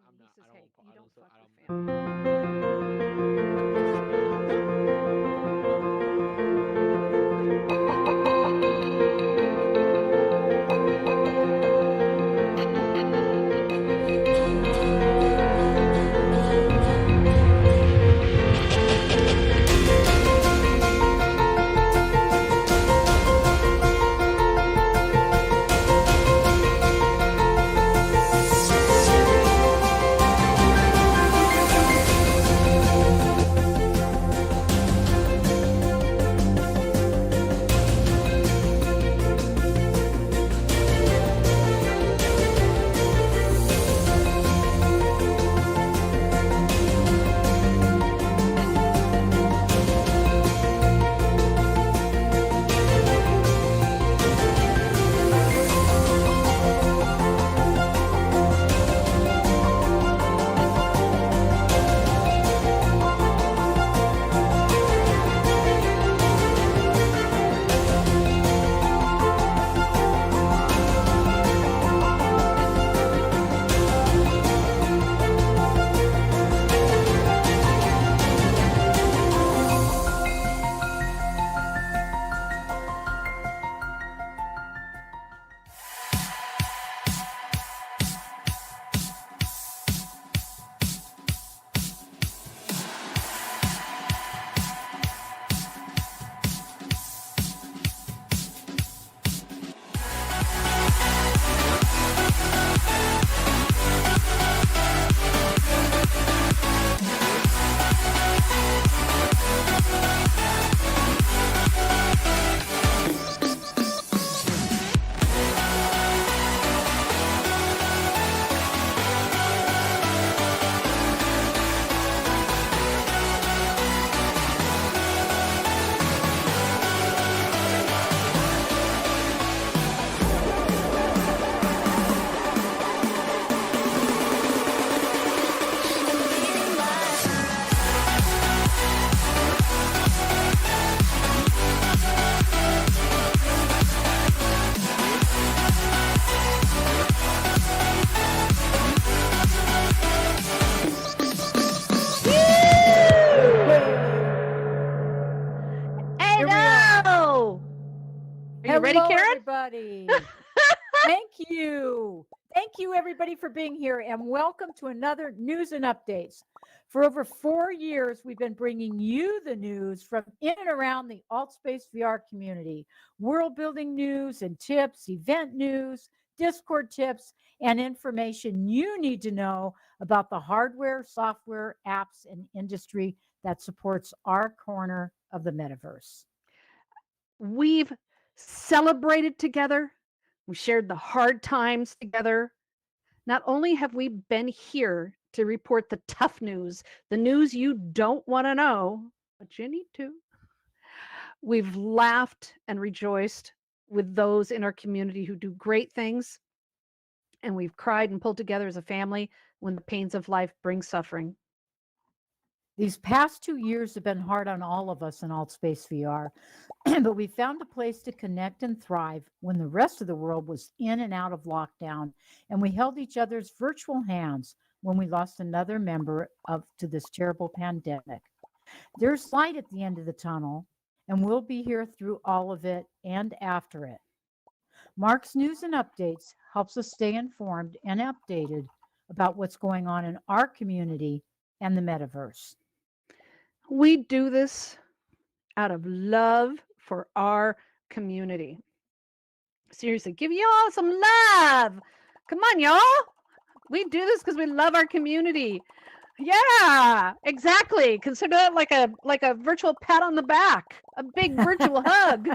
I'm He not. says, I hey, don't. you I don't don't. fuck I with don't. family. Here we are. Hello! Are you ready, Hello, Karen? everybody. Thank you. Thank you, everybody, for being here, and welcome to another News and Updates. For over 4 years, we've been bringing you the news from in and around the AltSpace VR community, world building news and tips, event news, Discord tips, and information you need to know about the hardware, software, apps, and industry that supports our corner of the metaverse. We've celebrated together. We shared the hard times together. Not only have we been here to report the tough news, the news you don't want to know, but you need to, we've laughed and rejoiced with those in our community who do great things. And we've cried and pulled together as a family when the pains of life bring suffering. These past 2 years have been hard on all of us in AltSpace VR, but we found a place to connect and thrive when the rest of the world was in and out of lockdown, and we held each other's virtual hands when we lost another member of to this terrible pandemic. There's light at the end of the tunnel, and we'll be here through all of it and after it. Mark's news and updates helps us stay informed and updated about what's going on in our community and the metaverse. We do this out of love for our community. Seriously, give y'all some love. Come on, y'all. We do this because we love our community. Yeah, exactly. Consider it like a virtual pat on the back, a big virtual hug.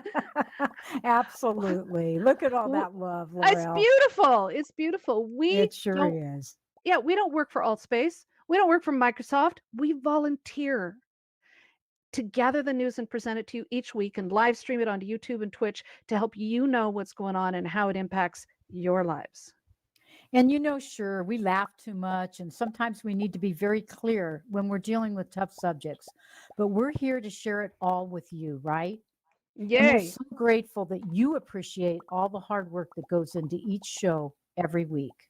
Absolutely. Look at all W- that love, It's Laurel. beautiful. It's beautiful. We It sure don't, is. yeah, we don't work for AltSpace. We don't work for Microsoft. We volunteer to gather the news and present it to you each week and live stream it onto YouTube and Twitch to help you know what's going on and how it impacts your lives. And sure, we laugh too much, and sometimes we need to be very clear when we're dealing with tough subjects. But we're here to share it all with you, right? And we're Yay. so grateful that you appreciate all the hard work that goes into each show every week.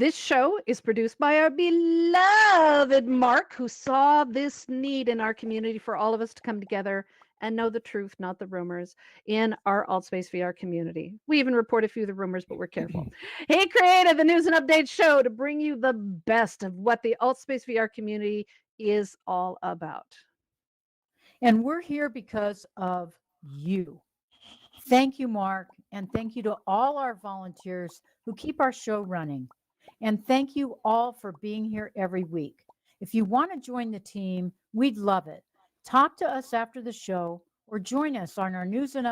This show is produced by our beloved Mark, who saw this need in our community for all of us to come together and know the truth, not the rumors, in our AltSpace VR community. We even report a few of the rumors, but we're careful. He created the news and update show to bring you the best of what the AltSpace VR community is all about. And we're here because of you. Thank you, Mark. And thank you to all our volunteers who keep our show running. And thank you all for being here every week. If you want to join the team, we'd love it. Talk to us after the show or join us on our News and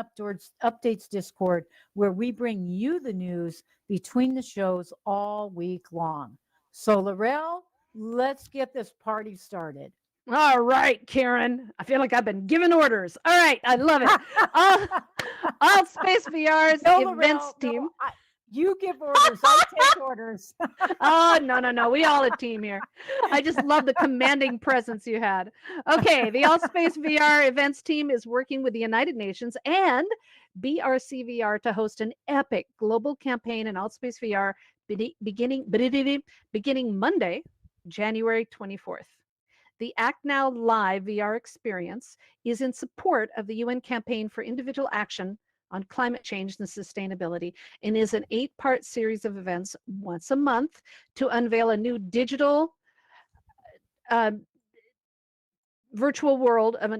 Updates Discord, where we bring you the news between the shows all week long. So, Laurel, let's get this party started. All right, Karen. I feel like I've been given orders. All right, I love it. AltSpace VR's No, events Laurel, team. no, you give orders. I take orders. Oh, no. We all a team here. I just love the commanding presence you had. Okay, the AltSpace VR events team is working with the United Nations and BRCVR to host an epic global campaign in AltSpace VR beginning Monday, January 24th. The Act Now Live VR experience is in support of the UN campaign for individual action on climate change and sustainability, and is an 8-part series of events once a month to unveil a new digital virtual world of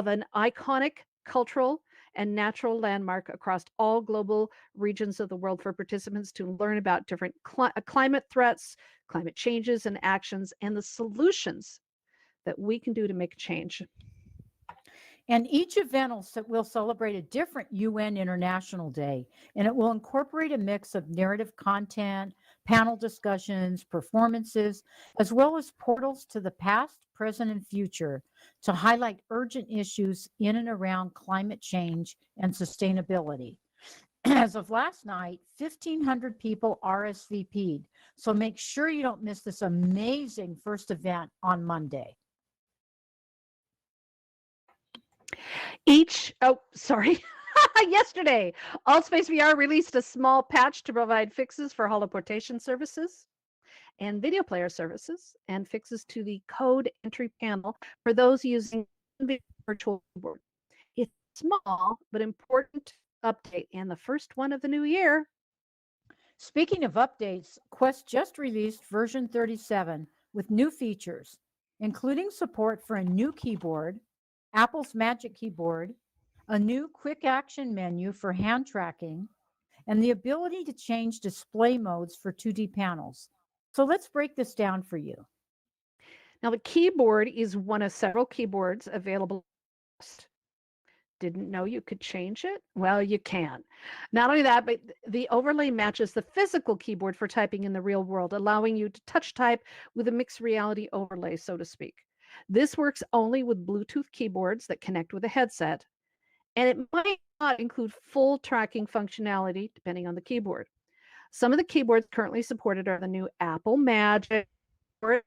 an iconic cultural and natural landmark across all global regions of the world for participants to learn about different climate threats, climate changes and actions, and the solutions that we can do to make a change. And each event will celebrate a different UN International Day, and it will incorporate a mix of narrative content, panel discussions, performances, as well as portals to the past, present, and future to highlight urgent issues in and around climate change and sustainability. As of last night, 1,500 people RSVP'd, so make sure you don't miss this amazing first event on Monday. Yesterday, AltSpace VR released a small patch to provide fixes for holoportation services and video player services and fixes to the code entry panel for those using the virtual keyboard. It's small but important update and the first one of the new year. Speaking of updates, Quest just released version 37 with new features, including support for a new keyboard, Apple's Magic Keyboard, a new quick action menu for hand tracking, and the ability to change display modes for 2D panels. So let's break this down for you. Now, the keyboard is one of several keyboards available. Didn't know you could change it? Well, you can. Not only that, but the overlay matches the physical keyboard for typing in the real world, allowing you to touch type with a mixed reality overlay, so to speak. This works only with Bluetooth keyboards that connect with a headset, and it might not include full tracking functionality depending on the keyboard. Some of the keyboards currently supported are the new Apple Magic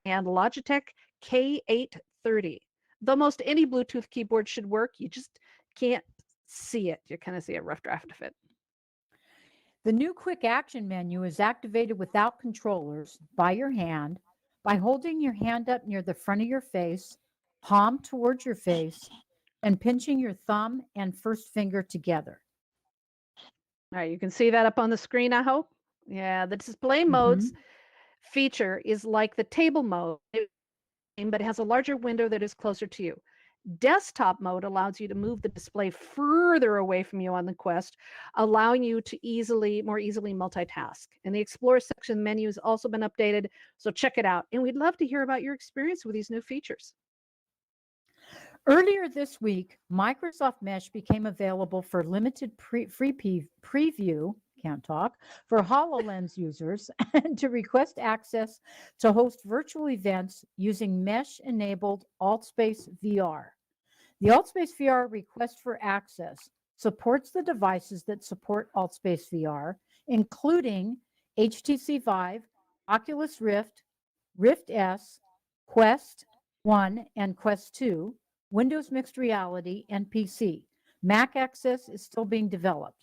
and Logitech K830. Though most any Bluetooth keyboard should work, you just can't see it. You kind of see a rough draft of it. The new quick action menu is activated without controllers by your hand by holding your hand up near the front of your face, palm towards your face, and pinching your thumb and first finger together. All right, you can see that up on the screen, I hope. Yeah, the display modes feature is like the table mode, but it has a larger window that is closer to you. Desktop mode allows you to move the display further away from you on the Quest, allowing you to more easily multitask. And the Explore section menu has also been updated, so check it out. And we'd love to hear about your experience with these new features. Earlier this week, Microsoft Mesh became available for limited free preview, for HoloLens users and to request access to host virtual events using Mesh-enabled AltSpace VR. The AltSpace VR request for access supports the devices that support AltSpace VR, including HTC Vive, Oculus Rift, Rift S, Quest 1 and Quest 2, Windows Mixed Reality, and PC. Mac access is still being developed.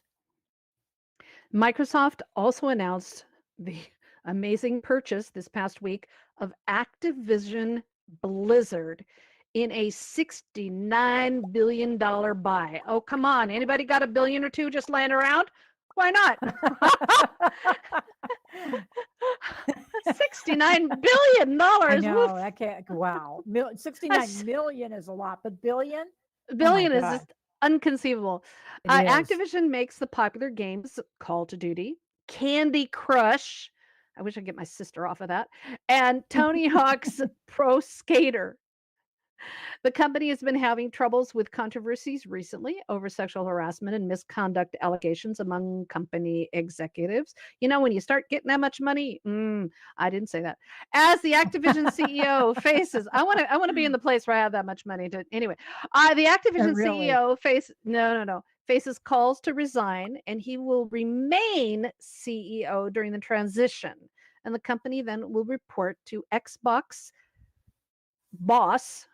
Microsoft also announced the amazing purchase this past week of Activision Blizzard in a $69 billion buy. Oh, come on. Anybody got a billion or two just laying around? Why not? $69 billion. I Woof. know. I can't. Wow. 69 million is a lot, but billion? A billion is God. just unconceivable. It is. Activision makes the popular games Call of Duty, Candy Crush. I wish I could get my sister off of that. And Tony Hawk's Pro Skater. The company has been having troubles with controversies recently over sexual harassment and misconduct allegations among company executives. You know, when you start getting that much money, I didn't say that. As the Activision CEO faces, I want to be in the place where I have that much money to. Anyway, the Activision Really? CEO faces calls to resign, and he will remain CEO during the transition. And the company then will report to Xbox boss.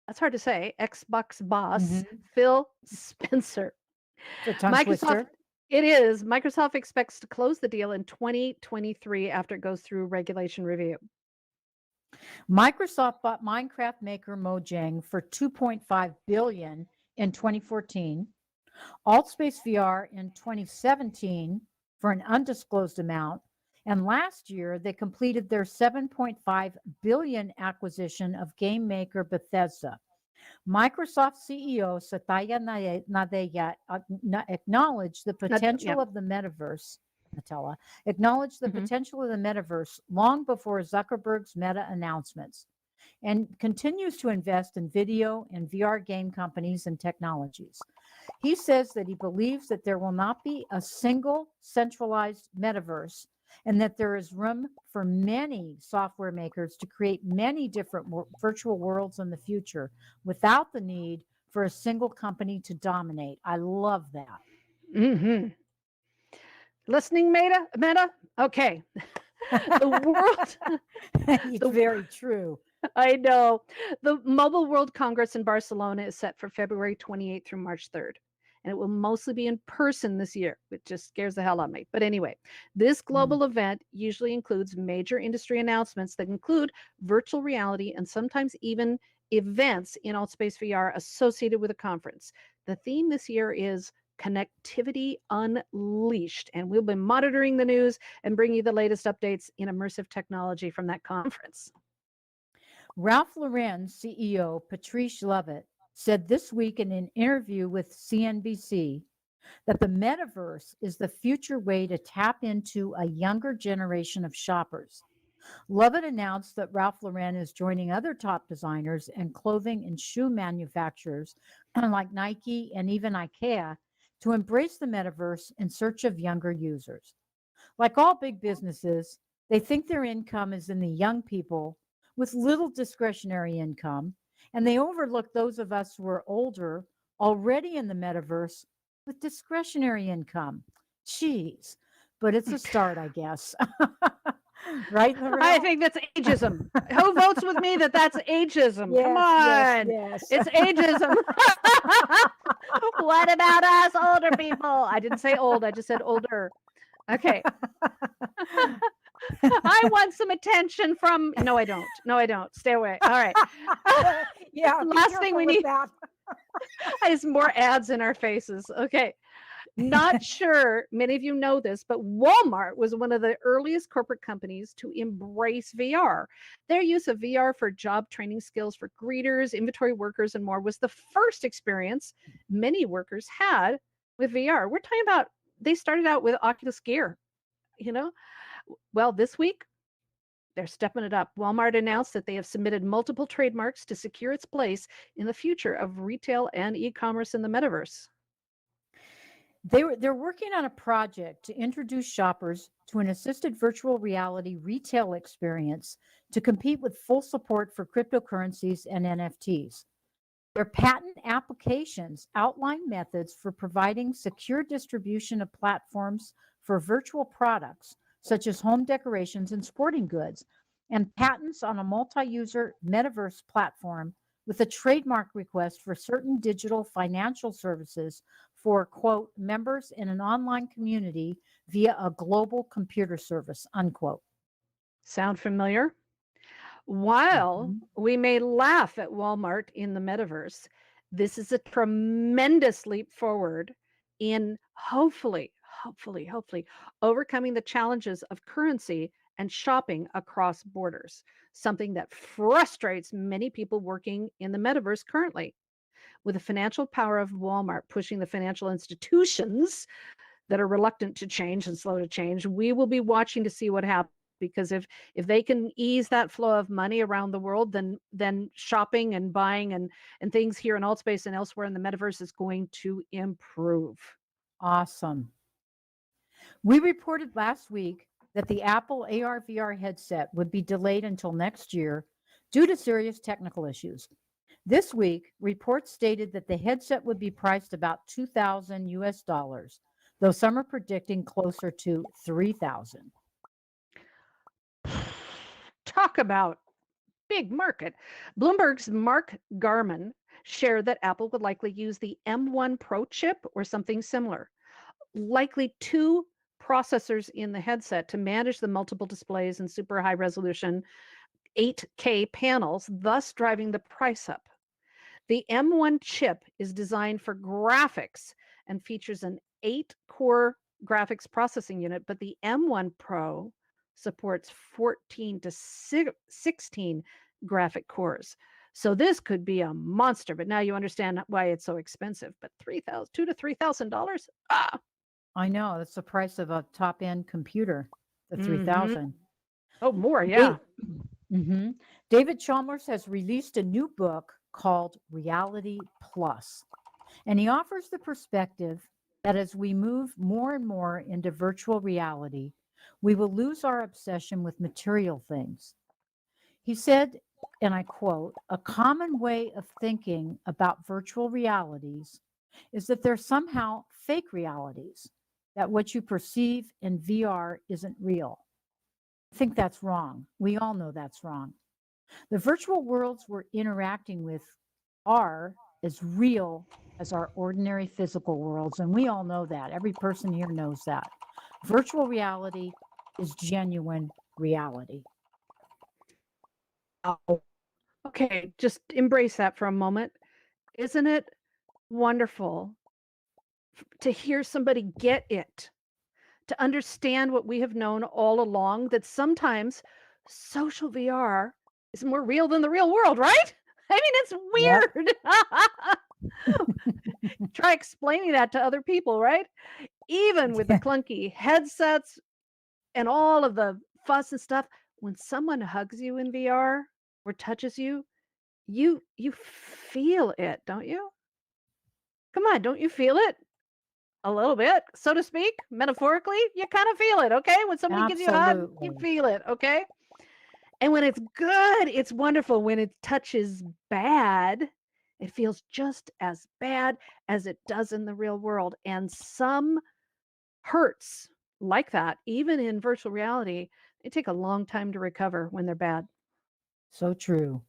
That's hard to say. Xbox boss Phil Spencer. It's a tongue Microsoft. twister. It is. Microsoft expects to close the deal in 2023 after it goes through regulation review. Microsoft bought Minecraft maker Mojang for $2.5 billion in 2014, Altspace VR in 2017 for an undisclosed amount, and last year they completed their $7.5 billion acquisition of game maker Bethesda. Microsoft CEO Satya Nadella acknowledged the potential of the metaverse. Natella acknowledged the potential of the metaverse long before Zuckerberg's Meta announcements, and continues to invest in video and VR game companies and technologies. He says that he believes that there will not be a single centralized metaverse, and that there is room for many software makers to create many different virtual worlds in the future without the need for a single company to dominate. I love that. Listening, Meta? Okay. The world. It's very true. I know. The Mobile World Congress in Barcelona is set for February 28th through March 3rd. And it will mostly be in person this year, which just scares the hell out of me. But anyway, this global event usually includes major industry announcements that include virtual reality and sometimes even events in Altspace VR associated with a conference. The theme this year is Connectivity Unleashed, and we'll be monitoring the news and bring you the latest updates in immersive technology from that conference. Ralph Lauren CEO Patrice Levitt said this week in an interview with CNBC that the metaverse is the future way to tap into a younger generation of shoppers. Levitt announced that Ralph Lauren is joining other top designers and clothing and shoe manufacturers like Nike and even IKEA to embrace the metaverse in search of younger users. Like all big businesses, they think their income is in the young people with little discretionary income, and they overlook those of us who are older, already in the metaverse, with discretionary income. Jeez, but it's a start, I guess. Right, Lorelle? I think that's ageism. Who votes with me that that's ageism? Yes, Come on. yes. It's ageism. What about us older people? I didn't say old. I just said older. Okay. I want some attention from. No, I don't. No, I don't. Stay away. All right. Yeah. Last thing we need. Is more ads in our faces. Okay. Not sure many of you know this, but Walmart was one of the earliest corporate companies to embrace VR. Their use of VR for job training skills for greeters, inventory workers, and more was the first experience many workers had with VR. We're talking about they started out with Oculus Gear, you know? Well, this week, they're stepping it up. Walmart announced that they have submitted multiple trademarks to secure its place in the future of retail and e-commerce in the metaverse. They're working on a project to introduce shoppers to an assisted virtual reality retail experience to compete with full support for cryptocurrencies and NFTs. Their patent applications outline methods for providing secure distribution of platforms for virtual products, such as home decorations and sporting goods, and patents on a multi-user metaverse platform with a trademark request for certain digital financial services for, quote, members in an online community via a global computer service, unquote. Sound familiar? While Mhm. we may laugh at Walmart in the metaverse, this is a tremendous leap forward in hopefully overcoming the challenges of currency and shopping across borders, something that frustrates many people working in the metaverse currently. With the financial power of Walmart pushing the financial institutions that are reluctant to change and slow to change, we will be watching to see what happens. Because if they can ease that flow of money around the world, then shopping and buying and things here in Altspace and elsewhere in the metaverse is going to improve. Awesome. We reported last week that the Apple AR VR headset would be delayed until next year due to serious technical issues. This week, reports stated that the headset would be priced about 2,000 US dollars, though some are predicting closer to 3,000. Talk about big market. Bloomberg's Mark Garman shared that Apple would likely use the M1 Pro chip or something similar, likely two processors in the headset to manage the multiple displays and super high resolution 8K panels, thus driving the price up. The M1 chip is designed for graphics and features an 8-core graphics processing unit, but the M1 Pro supports 14 to 16 graphic cores. So this could be a monster, but now you understand why it's so expensive. But $2,000 to $3,000? Ah. I know that's the price of a top-end computer, the Mhm. 3,000. Oh, more, yeah. Mhm. David Chalmers has released a new book called Reality Plus, and he offers the perspective that as we move more and more into virtual reality, we will lose our obsession with material things. He said, and I quote, "A common way of thinking about virtual realities is that they're somehow fake realities, that what you perceive in VR isn't real." I think that's wrong. We all know that's wrong. The virtual worlds we're interacting with are as real as our ordinary physical worlds, and we all know that. Every person here knows that. Virtual reality is genuine reality. Oh. Okay, just embrace that for a moment. Isn't it wonderful to hear somebody get it, to understand what we have known all along, that sometimes social VR is more real than the real world, right? I mean, it's Yep. weird. Try explaining that to other people, right? Even with the clunky headsets and all of the fuss and stuff, when someone hugs you in VR or touches you, you feel it, don't you? Come on, don't you feel it? A little bit, so to speak, metaphorically, you kind of feel it, okay? When somebody gives you a hug, you Absolutely. feel it, okay? And when it's good, it's wonderful. When it touches bad, it feels just as bad as it does in the real world. And some hurts like that, even in virtual reality, they take a long time to recover when they're bad. So true.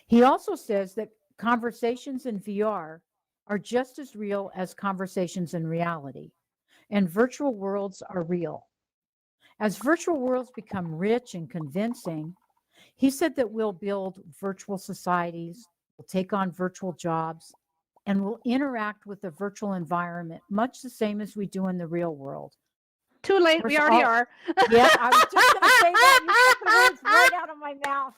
He also says that conversations in VR are just as real as conversations in reality, and virtual worlds are real. As virtual worlds become rich and convincing, he said that we'll build virtual societies, we'll take on virtual jobs, and we'll interact with the virtual environment much the same as we do in the real world. Too Of late, course, we already all, are. yep, I was just going to say that. You took the words right out of my mouth.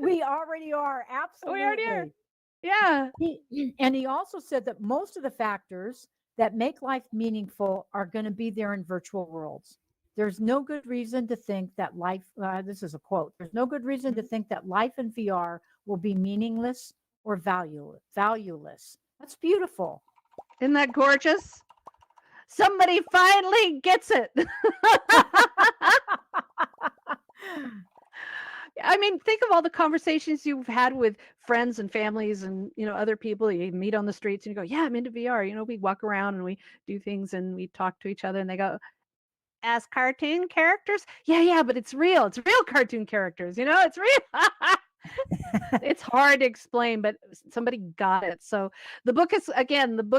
We already are, We already are. absolutely. Yeah. And he also said that most of the factors that make life meaningful are going to be there in virtual worlds. There's no good reason to think that life, this is a quote, there's no good reason to think that life in VR will be meaningless or valueless. That's beautiful. Isn't that gorgeous? Somebody finally gets it. I mean, think of all the conversations you've had with friends and families and, other people you meet on the streets and you go, yeah, I'm into VR. We walk around and we do things and we talk to each other and they go, as cartoon characters? Yeah, but it's real. It's real cartoon characters, it's real. It's hard to explain, but somebody got it. So the book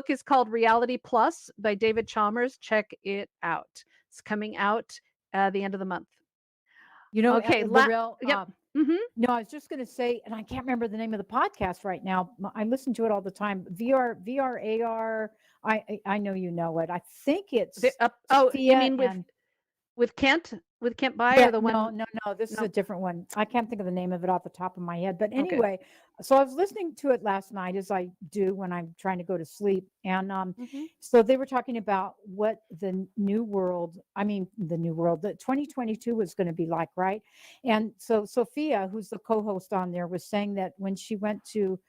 is called Reality Plus by David Chalmers. Check it out. It's coming out the end of the month. You know, Okay, Laurel, yep. Mhm. no, I was just going to say, and I can't remember the name of the podcast right now. I listen to it all the time. VR, AR. I know you know it. I think it's Oh, you Sophia mean and with Kent By, yeah, or the no, one? no. This is No. a different one. I can't think of the name of it off the top of my head. But Okay. anyway, so I was listening to it last night, as I do when I'm trying to go to sleep, and Mhm. so they were talking about what the new world, the 2022 was going to be like, right? And so Sophia, who's the co-host on there, was saying that when she went to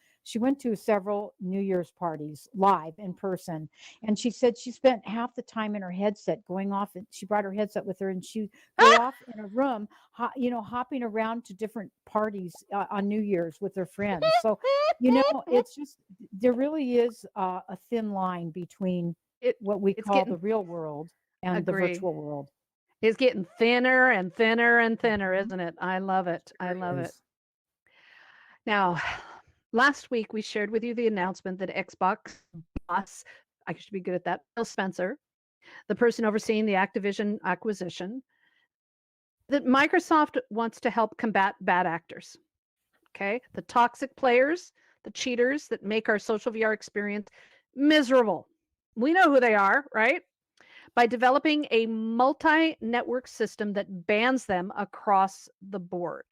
several New Year's parties live in person, and she said she spent half the time in her headset going off, and she brought her headset with her, and she go off in a room, hopping around to different parties on New Year's with their friends. So, it's just, there really is a thin line between It what we it's call getting the real world and the agree. virtual world. It's getting thinner and thinner and thinner, Mhm. isn't it? I love it. I Sure love it. is. Now, last week we shared with you the announcement that Xbox boss, I should be good at that, Phil Spencer, the person overseeing the Activision acquisition, that Microsoft wants to help combat bad actors. Okay? The toxic players, the cheaters that make our social VR experience miserable. We know who they are, right? By developing a multi-network system that bans them across the board.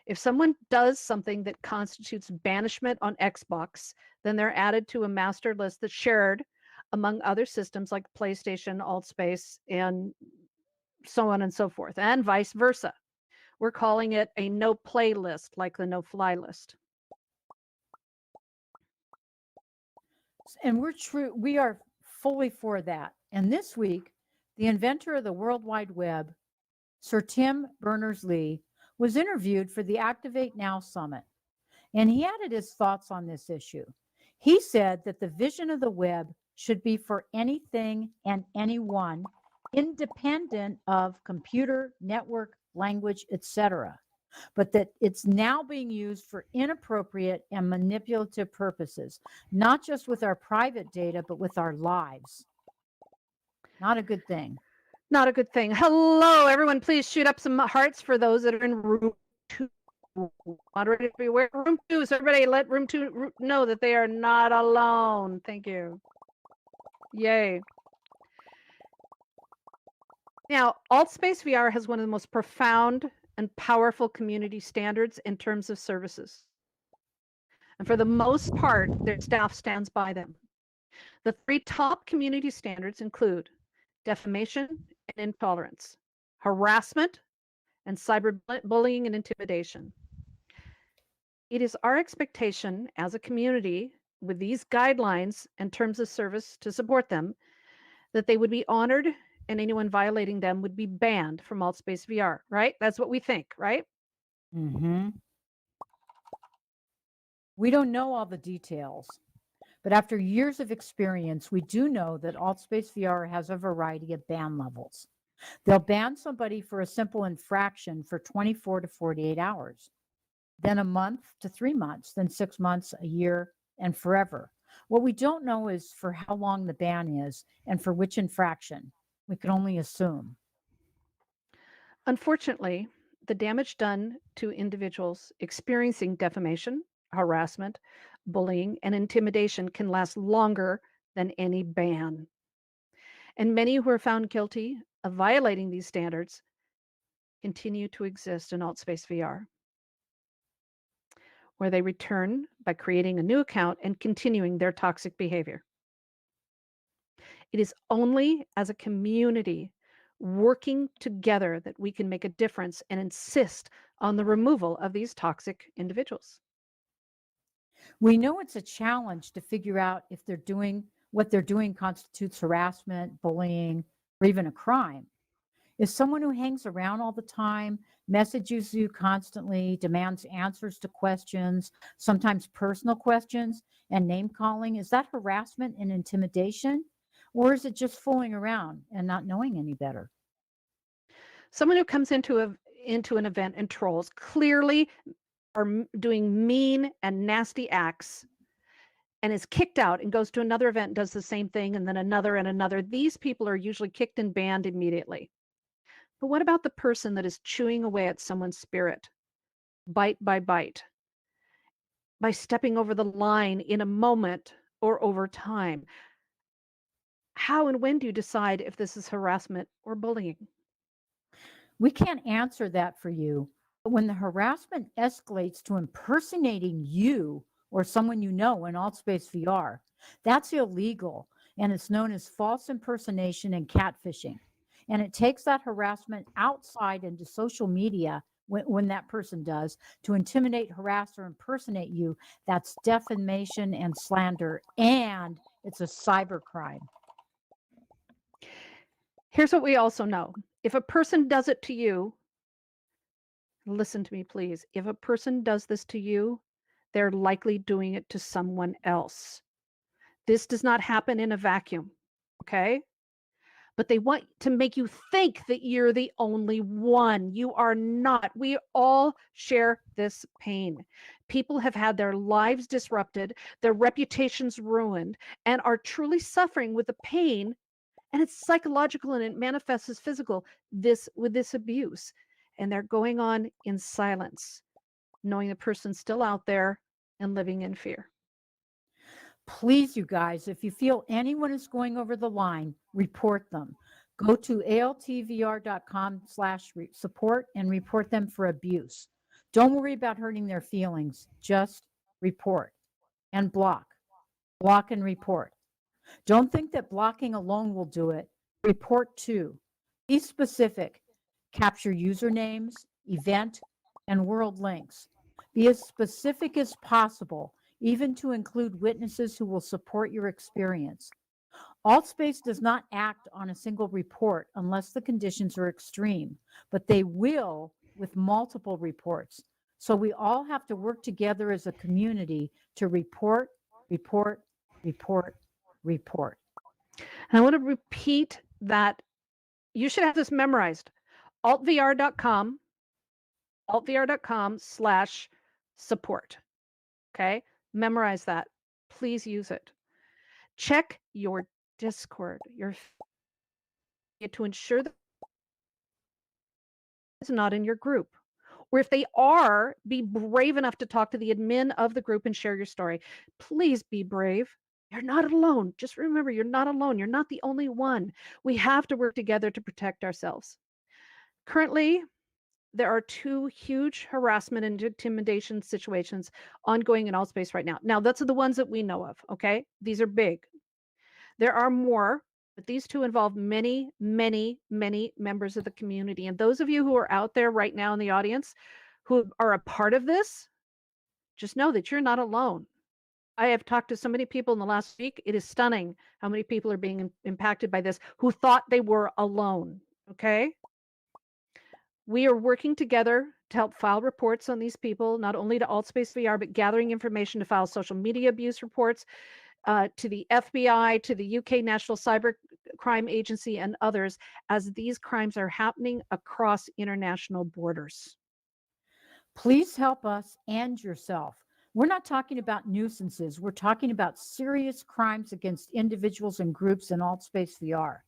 If someone does something that constitutes banishment on Xbox, then they're added to a master list that's shared among other systems like PlayStation, AltSpace, and so on and so forth, and vice versa. We're calling it a no play list, like the no fly list. And we are fully for that. And this week, the inventor of the World Wide Web, Sir Tim Berners-Lee, was interviewed for the Activate Now Summit, and he added his thoughts on this issue. He said that the vision of the web should be for anything and anyone, independent of computer, network, language, etc., but that it's now being used for inappropriate and manipulative purposes, not just with our private data, but with our lives. Not a good thing. Not a good thing. Hello, everyone. Please shoot up some hearts for those that are in room 2. Moderators beware room 2. So everybody let room 2 know that they are not alone. Thank you. Yay. Now, AltSpace VR has one of the most profound and powerful community standards in terms of services. And for the most part, their staff stands by them. The 3 top community standards include defamation and intolerance, harassment, and cyberbullying and intimidation. It is our expectation as a community with these guidelines and terms of service to support them that they would be honored and anyone violating them would be banned from AltSpace VR, right? That's what we think, right? Mm-hmm. We don't know all the details, but after years of experience, we do know that AltSpace VR has a variety of ban levels. They'll ban somebody for a simple infraction for 24 to 48 hours, then a month to 3 months, then 6 months, a year, and forever. What we don't know is for how long the ban is and for which infraction. We can only assume. Unfortunately, the damage done to individuals experiencing defamation, harassment, bullying, and intimidation can last longer than any ban. And many who are found guilty of violating these standards continue to exist in AltSpace VR, where they return by creating a new account and continuing their toxic behavior. It is only as a community working together that we can make a difference and insist on the removal of these toxic individuals. We know it's a challenge to figure out if what they're doing constitutes harassment, bullying, or even a crime. If someone who hangs around all the time, messages you constantly, demands answers to questions, sometimes personal questions, and name calling, is that harassment and intimidation? Or is it just fooling around and not knowing any better? Someone who comes into an event and trolls clearly are doing mean and nasty acts and is kicked out and goes to another event and does the same thing, and then another and another. These people are usually kicked and banned immediately. But what about the person that is chewing away at someone's spirit, bite by bite, by stepping over the line in a moment or over time? How and when do you decide if this is harassment or bullying? We can't answer that for you. But when the harassment escalates to impersonating you or someone you know in AltSpace VR, that's illegal. And it's known as false impersonation and catfishing. And it takes that harassment outside into social media when that person does to intimidate, harass, or impersonate you. That's defamation and slander, and it's a cyber crime. Here's what we also know. If a person does it to you, listen to me, please. If a person does this to you, they're likely doing it to someone else. This does not happen in a vacuum, okay? But they want to make you think that you're the only one. You are not. We all share this pain. People have had their lives disrupted, their reputations ruined, and are truly suffering with the pain. And it's psychological and it manifests as physical with this abuse. And they're going on in silence, knowing the person's still out there and living in fear. Please, you guys, if you feel anyone is going over the line, report them. Go to altvr.com/support and report them for abuse. Don't worry about hurting their feelings. Just report and block. Block and report. Don't think that blocking alone will do it. Report too. Be specific. Capture usernames, event, and world links. Be as specific as possible, even to include witnesses who will support your experience. AltSpace does not act on a single report unless the conditions are extreme, but they will with multiple reports. So we all have to work together as a community to report, report, report, report. And I want to repeat that. You should have this memorized. altvr.com, altvr.com/support. Okay? Memorize that. Please use it. Check your Discord, to ensure that it's not in your group. Or if they are, be brave enough to talk to the admin of the group and share your story. Please be brave. You're not alone. Just remember, you're not alone. You're not the only one. We have to work together to protect ourselves. Currently, there are 2 huge harassment and intimidation situations ongoing in AltSpace right now. Now, that's the ones that we know of, okay? These are big. There are more, but these 2 involve many, many, many members of the community. And those of you who are out there right now in the audience who are a part of this, just know that you're not alone. I have talked to so many people in the last week. It is stunning how many people are being impacted by this who thought they were alone, okay? We are working together to help file reports on these people, not only to AltSpace VR, but gathering information to file social media abuse reports to the FBI, to the UK National Cyber Crime Agency, and others, as these crimes are happening across international borders. Please help us and yourself. We're not talking about nuisances. We're talking about serious crimes against individuals and groups in AltSpace VR.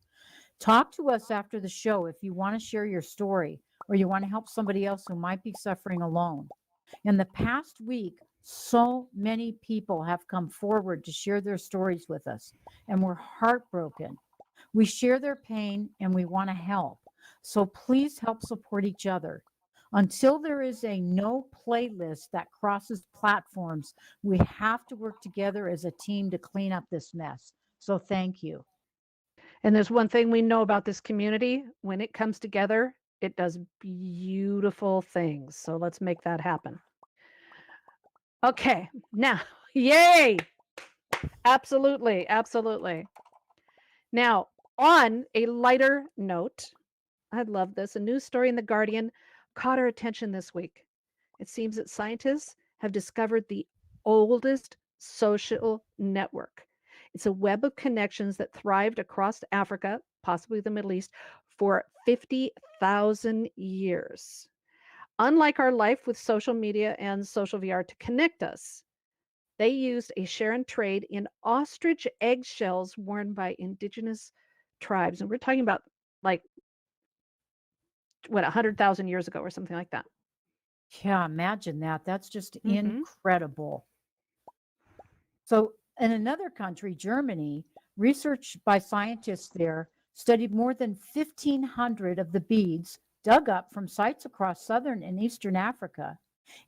Talk to us after the show if you want to share your story or you want to help somebody else who might be suffering alone. In the past week, so many people have come forward to share their stories with us, and we're heartbroken. We share their pain and we want to help. So please help support each other. Until there is a no playlist that crosses platforms, we have to work together as a team to clean up this mess. So thank you. And there's one thing we know about this community: when it comes together, it does beautiful things. So let's make that happen. Okay, now, yay! Absolutely, absolutely. Now, on a lighter note, I love this. A news story in The Guardian caught our attention this week. It seems that scientists have discovered the oldest social network. It's a web of connections that thrived across Africa, possibly the Middle East, for 50,000 years. Unlike our life with social media and social VR to connect us, they used a share and trade in ostrich eggshells worn by indigenous tribes. And we're talking about like what, 100,000 years ago or something like that. Yeah, imagine that. That's just Mm-hmm. incredible. So, in another country, Germany, research by scientists there studied more than 1,500 of the beads dug up from sites across southern and eastern Africa.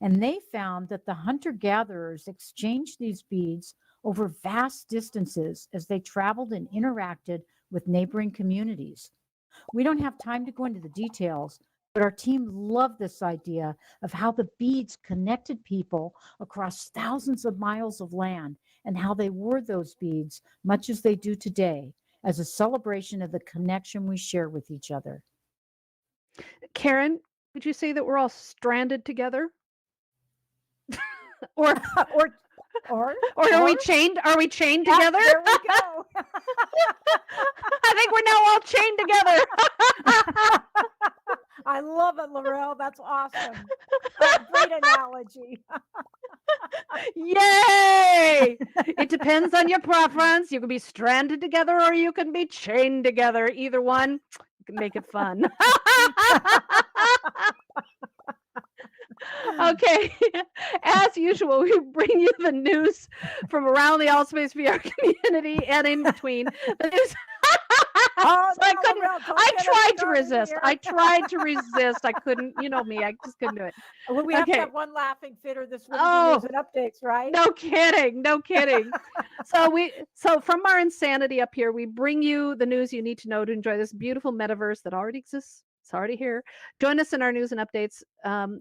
And they found that the hunter gatherers exchanged these beads over vast distances as they traveled and interacted with neighboring communities. We don't have time to go into the details, but our team loved this idea of how the beads connected people across thousands of miles of land and how they wore those beads, much as they do today, as a celebration of the connection we share with each other. Karen, would you say that we're all stranded together? or or or or are we or chained? Are we chained yeah, together? there we go. I think we're now all chained together. I love it, Laurel. That's awesome. Great analogy. Yay! It depends on your preference. You can be stranded together or you can be chained together. Either one, you can make it fun. Okay, as usual, we bring you the news from around the Allspace VR community and in between. The news. Oh, So I no, couldn't. Laurel, don't I get us tried to started resist. here. I tried to resist. I couldn't. You know me. I just couldn't do it. Well, we have to Okay. have one laughing fit or this wouldn't Oh. be news and updates, right? No kidding. No kidding. So from our insanity up here, we bring you the news you need to know to enjoy this beautiful metaverse that already exists. It's already here. Join us in our news and updates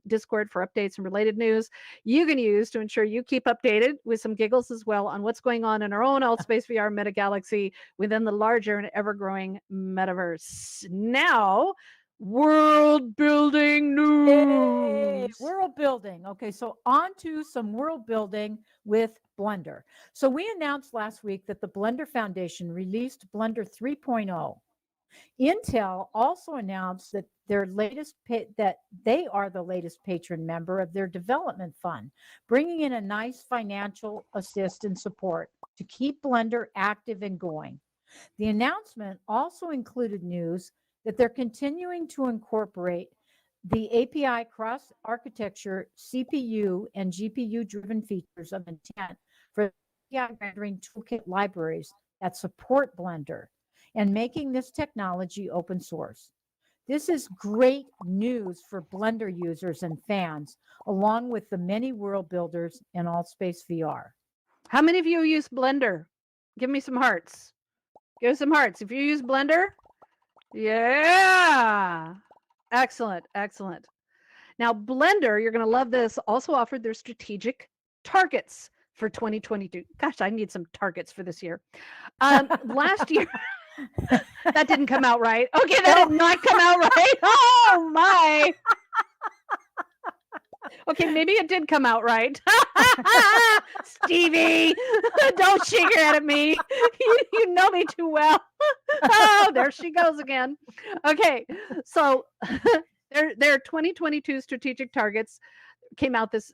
Discord for updates and related news you can use to ensure you keep updated with some giggles as well on what's going on in our own Altspace VR meta galaxy within the larger and ever-growing metaverse. Now, world building Yay, news. world building. Okay, so on to some world building with Blender. So we announced last week that the Blender Foundation released Blender 3.0. Intel also announced that that they are the latest patron member of their development fund, bringing in a nice financial assist and support to keep Blender active and going. The announcement also included news that they're continuing to incorporate the API cross architecture CPU and GPU driven features of intent for API rendering toolkit libraries that support Blender and making this technology open source. This is great news for Blender users and fans, along with the many world builders in Altspace VR. How many of you use Blender? Give me some hearts. Give us some hearts. If you use Blender, yeah. Excellent, excellent. Now, Blender, you're going to love this, also offered their strategic targets for 2022. Gosh, I need some targets for this year. Last year, that didn't come out right. Okay, that did not come out right. Oh, my. Okay, maybe it did come out right. Stevie, don't shake your head at me. You know me too well. Oh, there she goes again. Okay, so their 2022 strategic targets came out this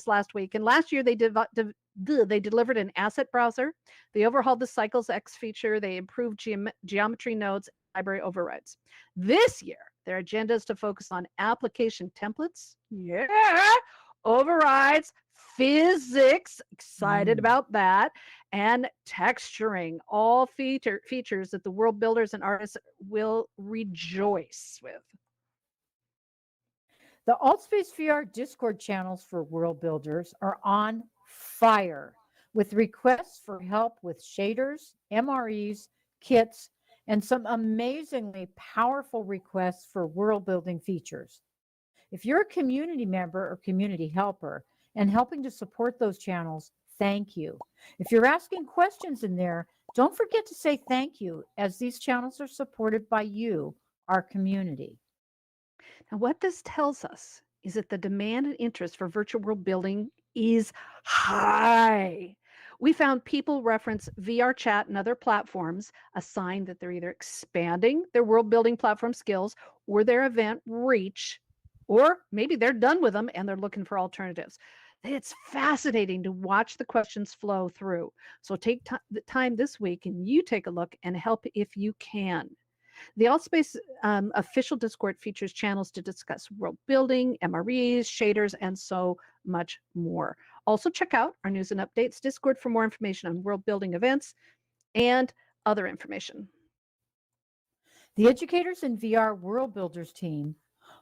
last week, and last year they delivered an asset browser. They overhauled the Cycles X feature. They improved geometry nodes, library overrides. This year, their agenda is to focus on application templates, overrides, physics, excited about that, and texturing, all features that the world builders and artists will rejoice with. The Altspace VR Discord channels for world builders are on fire with requests for help with shaders, MREs, kits, and some amazingly powerful requests for world building features. If you're a community member or community helper and helping to support those channels, thank you. If you're asking questions in there, don't forget to say thank you, as these channels are supported by you, our community. Now, what this tells us is that the demand and interest for virtual world building is high. We found people reference VR chat and other platforms, a sign that they're either expanding their world building platform skills or their event reach, or maybe they're done with them and they're looking for alternatives. It's fascinating to watch the questions flow through. So take the time this week and you take a look and help if you can. The AltSpace official Discord features channels to discuss world building, MREs, shaders, and so much more. Also, check out our news and updates Discord for more information on world building events and other information. The Educators in VR World Builders team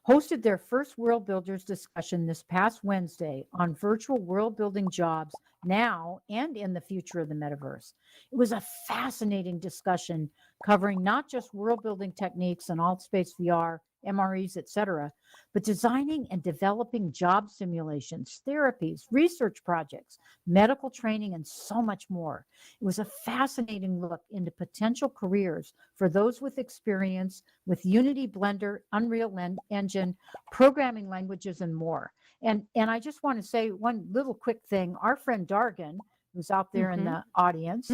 hosted their first World Builders discussion this past Wednesday on virtual world building jobs now and in the future of the metaverse. It was a fascinating discussion covering not just world building techniques and AltSpace VR, MREs, etc., but designing and developing job simulations, therapies, research projects, medical training, and so much more. It was a fascinating look into potential careers for those with experience with Unity, Blender, Unreal Engine, programming languages, and more. And I just want to say one little quick thing. Our friend Dargan, who's out there in the audience,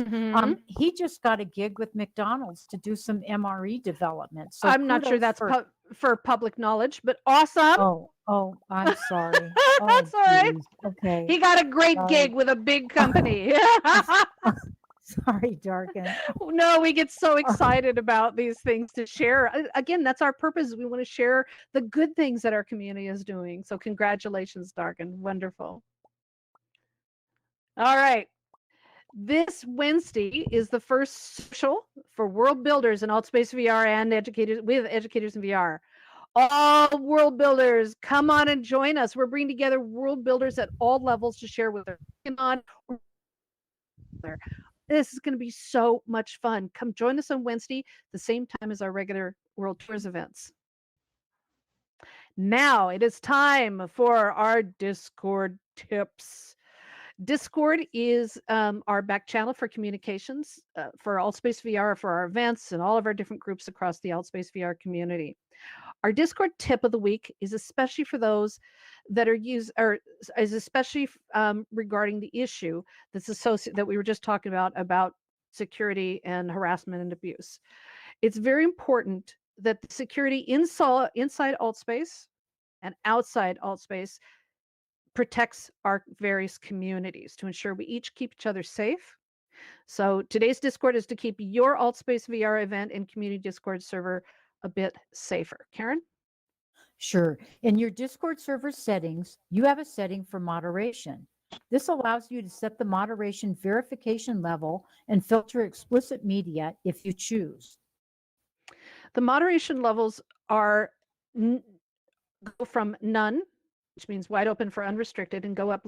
he just got a gig with McDonald's to do some MRE development. So I'm not sure that's for public knowledge, but awesome. Oh, I'm sorry. That's all right. Okay. He got a great gig with a big company. Sorry, Dargan. No, we get so excited about these things to share. Again, that's our purpose. We want to share the good things that our community is doing. So congratulations, Dargan. Wonderful. All right. This Wednesday is the first social for World Builders in AltSpace VR and Educators in VR. All world builders, come on and join us. We're bringing together world builders at all levels to share what they're working on. This is going to be so much fun. Come join us on Wednesday, the same time as our regular World Tours events. Now it is time for our Discord tips. Discord is our back channel for communications for AltSpace VR, for our events, and all of our different groups across the AltSpace VR community. Our Discord tip of the week is especially for those that are especially regarding the issue that's associated that we were just talking about security and harassment and abuse. It's very important that the security inside AltSpace and outside AltSpace protects our various communities to ensure we each keep each other safe. So today's Discord is to keep your AltSpace VR event and community Discord server a bit safer. Karen? Sure. In your Discord server settings, you have a setting for moderation. This allows you to set the moderation verification level and filter explicit media if you choose. The moderation levels are go from none, which means wide open for unrestricted, and go up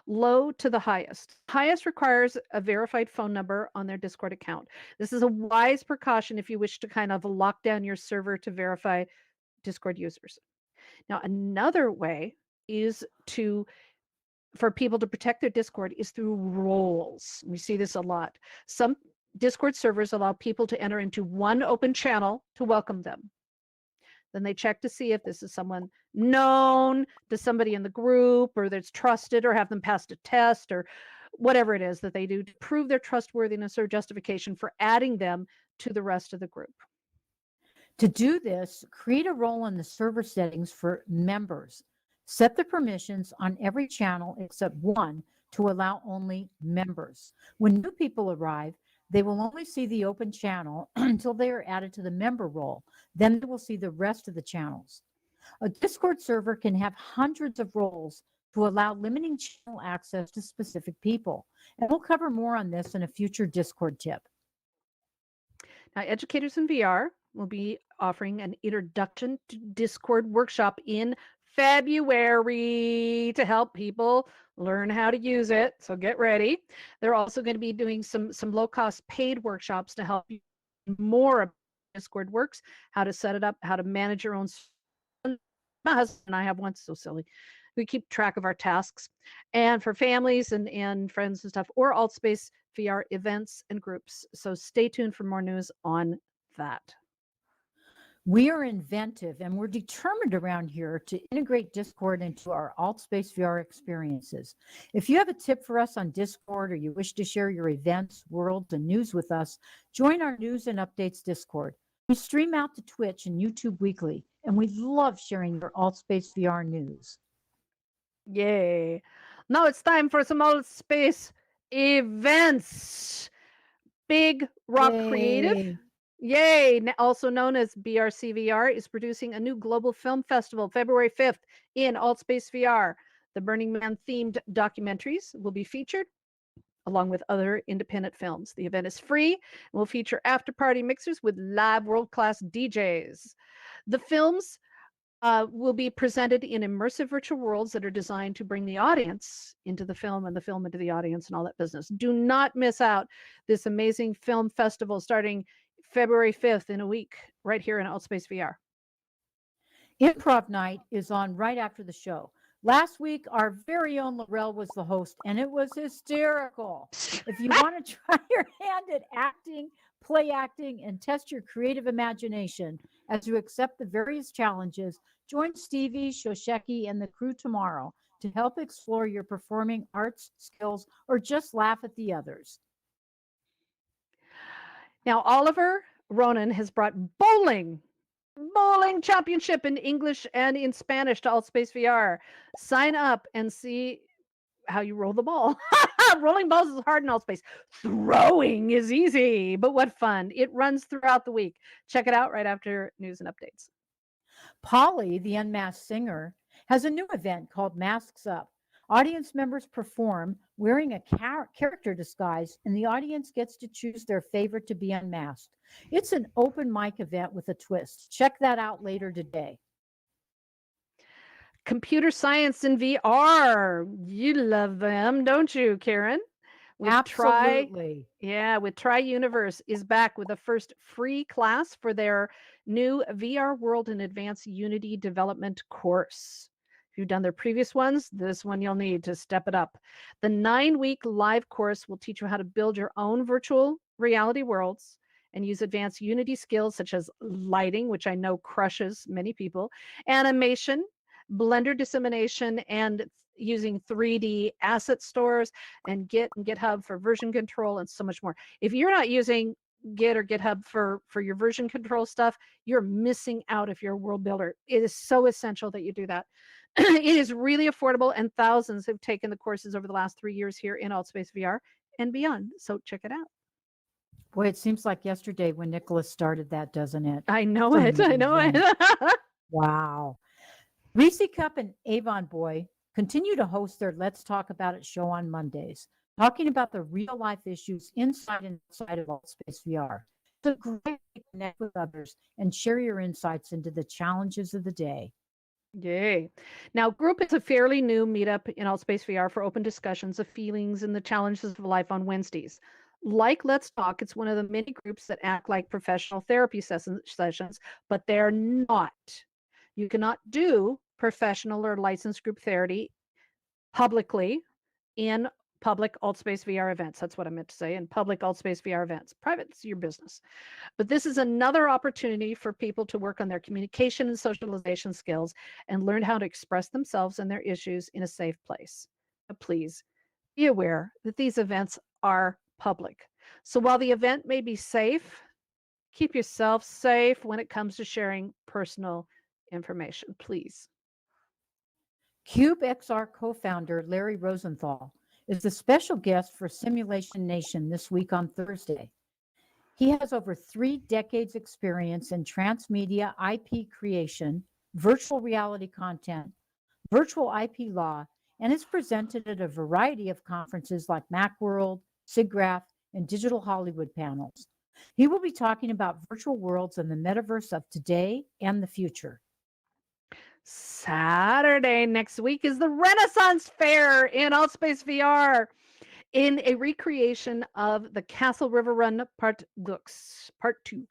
low to the highest. Highest requires a verified phone number on their Discord account. This is a wise precaution if you wish to kind of lock down your server to verify Discord users. Now, another way is for people to protect their Discord is through roles. We see this a lot. Some Discord servers allow people to enter into one open channel to welcome them. Then they check to see if this is someone known to somebody in the group or that's trusted, or have them pass a test or whatever it is that they do to prove their trustworthiness or justification for adding them to the rest of the group. To do this, create a role in the server settings for members. Set the permissions on every channel except one to allow only members. When new people arrive, they will only see the open channel until they are added to the member role. Then they will see the rest of the channels. A Discord server can have hundreds of roles to allow limiting channel access to specific people. And we'll cover more on this in a future Discord tip. Now, Educators in VR will be offering an introduction to Discord workshop in February to help people learn how to use it. So get ready. They're also going to be doing some low-cost paid workshops to help you more about how Discord works, how to set it up, how to manage your own. My husband and I have one, so silly. We keep track of our tasks. And for families and friends and stuff, or AltSpace VR events and groups. So stay tuned for more news on that. We are inventive and we're determined around here to integrate Discord into our AltSpace VR experiences. If you have a tip for us on Discord or you wish to share your events, worlds, and news with us, join our News and Updates Discord. We stream out to Twitch and YouTube weekly, and we love sharing your AltSpace VR news. Yay. Now it's time for some AltSpace events. Big Rock Creative Yay! Also known as BRCVR, is producing a new global film festival February 5th in Altspace VR. The Burning Man themed documentaries will be featured along with other independent films. The event is free and will feature after party mixers with live world class DJs. The films will be presented in immersive virtual worlds that are designed to bring the audience into the film and the film into the audience and all that business. Do not miss out this amazing film festival starting February 5th in a week right here in Altspace VR. Improv night is on right after the show. Last week, our very own Laurel was the host, and it was hysterical. If you want to try your hand at acting, play acting, and test your creative imagination as you accept the various challenges, join Stevie, Shosheki, and the crew tomorrow to help explore your performing arts skills or just laugh at the others. Now, Oliver Ronan has brought bowling championship in English and in Spanish to Altspace VR. Sign up and see how you roll the ball. Rolling balls is hard in Altspace. Throwing is easy, but what fun. It runs throughout the week. Check it out right after news and updates. Polly, the unmasked singer, has a new event called Masks Up. Audience members perform wearing a character disguise, and the audience gets to choose their favorite to be unmasked. It's an open mic event with a twist. Check that out later today. Computer science in VR. You love them, don't you, Karen? Absolutely. With Try Universe is back with the first free class for their new VR World and Advanced Unity Development course. If you've done their previous ones, this one you'll need to step it up. The 9-week live course will teach you how to build your own virtual reality worlds and use advanced Unity skills such as lighting, which I know crushes many people, animation, Blender dissemination, and using 3D asset stores, and Git and GitHub for version control, and so much more. If you're not using Git or GitHub for your version control stuff, you're missing out if you're a world builder. It is so essential that you do that. It is really affordable, and thousands have taken the courses over the last 3 years here in Altspace VR and beyond. So check it out. Boy, it seems like yesterday when Nicholas started that, doesn't it? I know it. I know it. Wow. Reese Cup and Avon Boy continue to host their Let's Talk About It show on Mondays, talking about the real life issues inside and outside of Altspace VR. It's a great way to connect with others and share your insights into the challenges of the day. Yay. Now, Group is a fairly new meetup in Altspace VR for open discussions of feelings and the challenges of life on Wednesdays. Like Let's Talk, it's one of the many groups that act like professional therapy sessions, but they're not. You cannot do professional or licensed group therapy publicly in public Altspace VR events. That's what I meant to say, in public Altspace VR events. Private, it's your business. But this is another opportunity for people to work on their communication and socialization skills and learn how to express themselves and their issues in a safe place. But please be aware that these events are public. So while the event may be safe, keep yourself safe when it comes to sharing personal information, please. CubeXR co-founder Larry Rosenthal is the special guest for Simulation Nation this week on Thursday. He has over 3 decades experience in transmedia IP creation, virtual reality content, virtual IP law, and is presented at a variety of conferences like Macworld, SIGGRAPH, and Digital Hollywood panels. He will be talking about virtual worlds and the metaverse of today and the future. Saturday next week is the Renaissance Fair in Altspace VR in a recreation of the Castle River Run Part 2.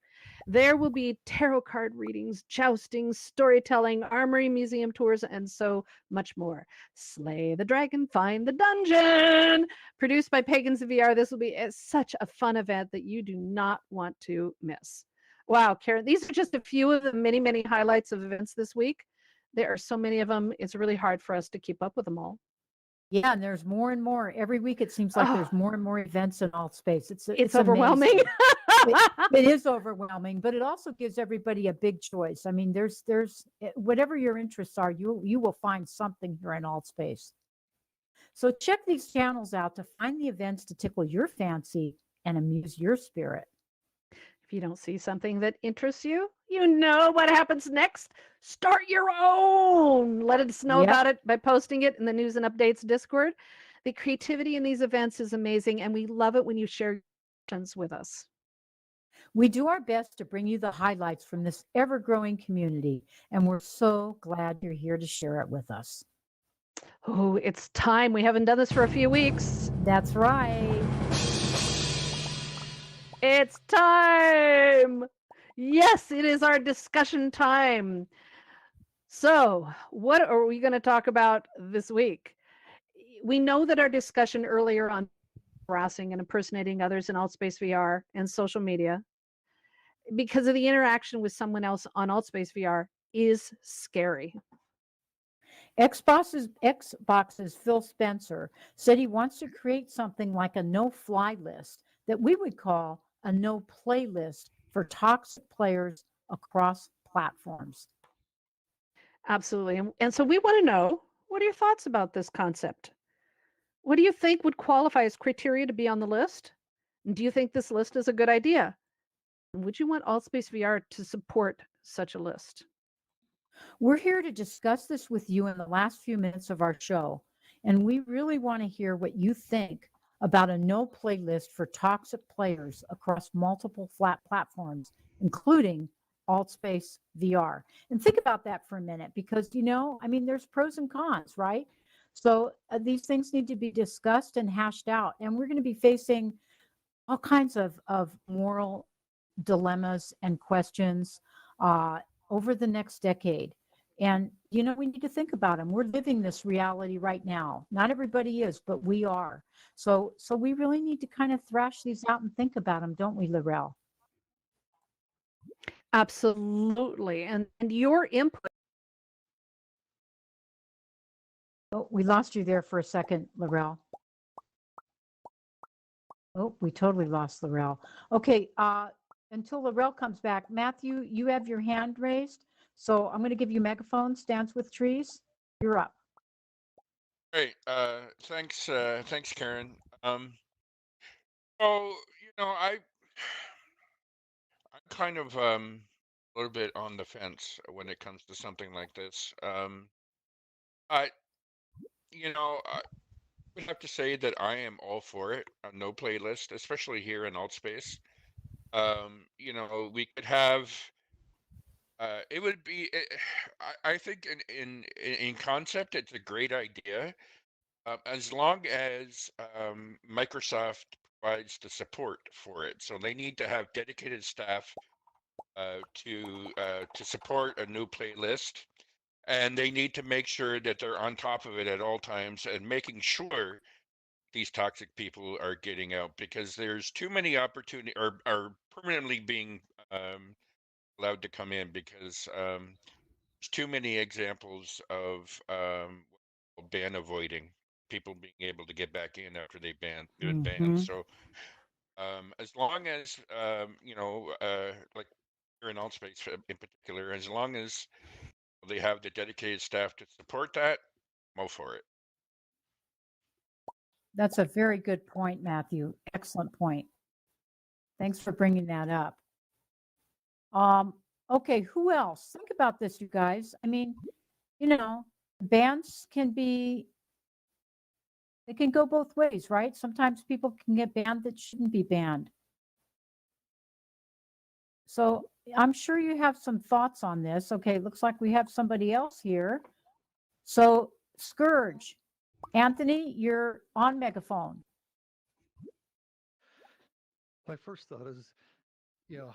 There will be tarot card readings, jousting, storytelling, armory museum tours, and so much more. Slay the dragon, find the dungeon. Produced by Pagans of VR, this will be such a fun event that you do not want to miss. Wow, Karen, these are just a few of the many, many highlights of events this week. There are so many of them. It's really hard for us to keep up with them all. Yeah, and there's more and more. Every week it seems like there's more and more events in Altspace. It's overwhelming. It is overwhelming, but it also gives everybody a big choice. I mean, there's whatever your interests are, you will find something here in Altspace. So check these channels out to find the events to tickle your fancy and amuse your spirit. If If you don't see something that interests you, you know what happens next. Start your own. Let us know Yep. about it by posting it in the News and Updates Discord. The creativity in these events is amazing, and we love it when you share your questions with us. We do our best to bring you the highlights from this ever growing community, and we're so glad you're here to share it with us. Oh, it's time. We haven't done this for a few weeks. That's right. It's time. Yes, it is our discussion time. So, what are we going to talk about this week? We know that our discussion earlier on harassing and impersonating others in AltSpace VR and social media, because of the interaction with someone else on AltSpace VR, is scary. Xbox's Phil Spencer said he wants to create something like a no-fly list that we would call a no playlist for toxic players across platforms. Absolutely. And so we want to know, what are your thoughts about this concept? What do you think would qualify as criteria to be on the list? And do you think this list is a good idea? And would you want AltSpace VR to support such a list? We're here to discuss this with you in the last few minutes of our show, and we really want to hear what you think about a no playlist for toxic players across multiple flat platforms, including AltSpace VR. And think about that for a minute, because, I mean, there's pros and cons, right? So these things need to be discussed and hashed out, and we're going to be facing all kinds of moral dilemmas and questions over the next decade. And, we need to think about them. We're living this reality right now. Not everybody is, but we are. So we really need to kind of thrash these out and think about them, don't we, Laurel? Absolutely. And your input. Oh, we lost you there for a second, Laurel. Oh, we totally lost Laurel. Okay, until Laurel comes back, Matthew, you have your hand raised. So I'm going to give you megaphones, Dance with Trees. You're up. Great. Thanks, Karen. So I'm kind of a little bit on the fence when it comes to something like this. I I would have to say that I am all for it. A no playlist, especially here in AltSpace. We could have. It would be. I think in concept, it's a great idea. As long as Microsoft provides the support for it. So they need to have dedicated staff to support a new playlist, and they need to make sure that they're on top of it at all times and making sure these toxic people are getting out, because there's too many opportunity or are permanently being allowed to come in, because there's too many examples of ban avoiding, people being able to get back in after they've been banned. So as long as like here in AltSpace in particular, as long as they have the dedicated staff to support that, I'm all for it. That's a very good point, Matthew. Excellent point. Thanks for bringing that up. Okay, who else? Think about this, you guys. I mean, bans they can go both ways, right? Sometimes people can get banned that shouldn't be banned. So I'm sure you have some thoughts on this. Okay, looks like we have somebody else here. So Scourge, Anthony, you're on megaphone. My first thought is,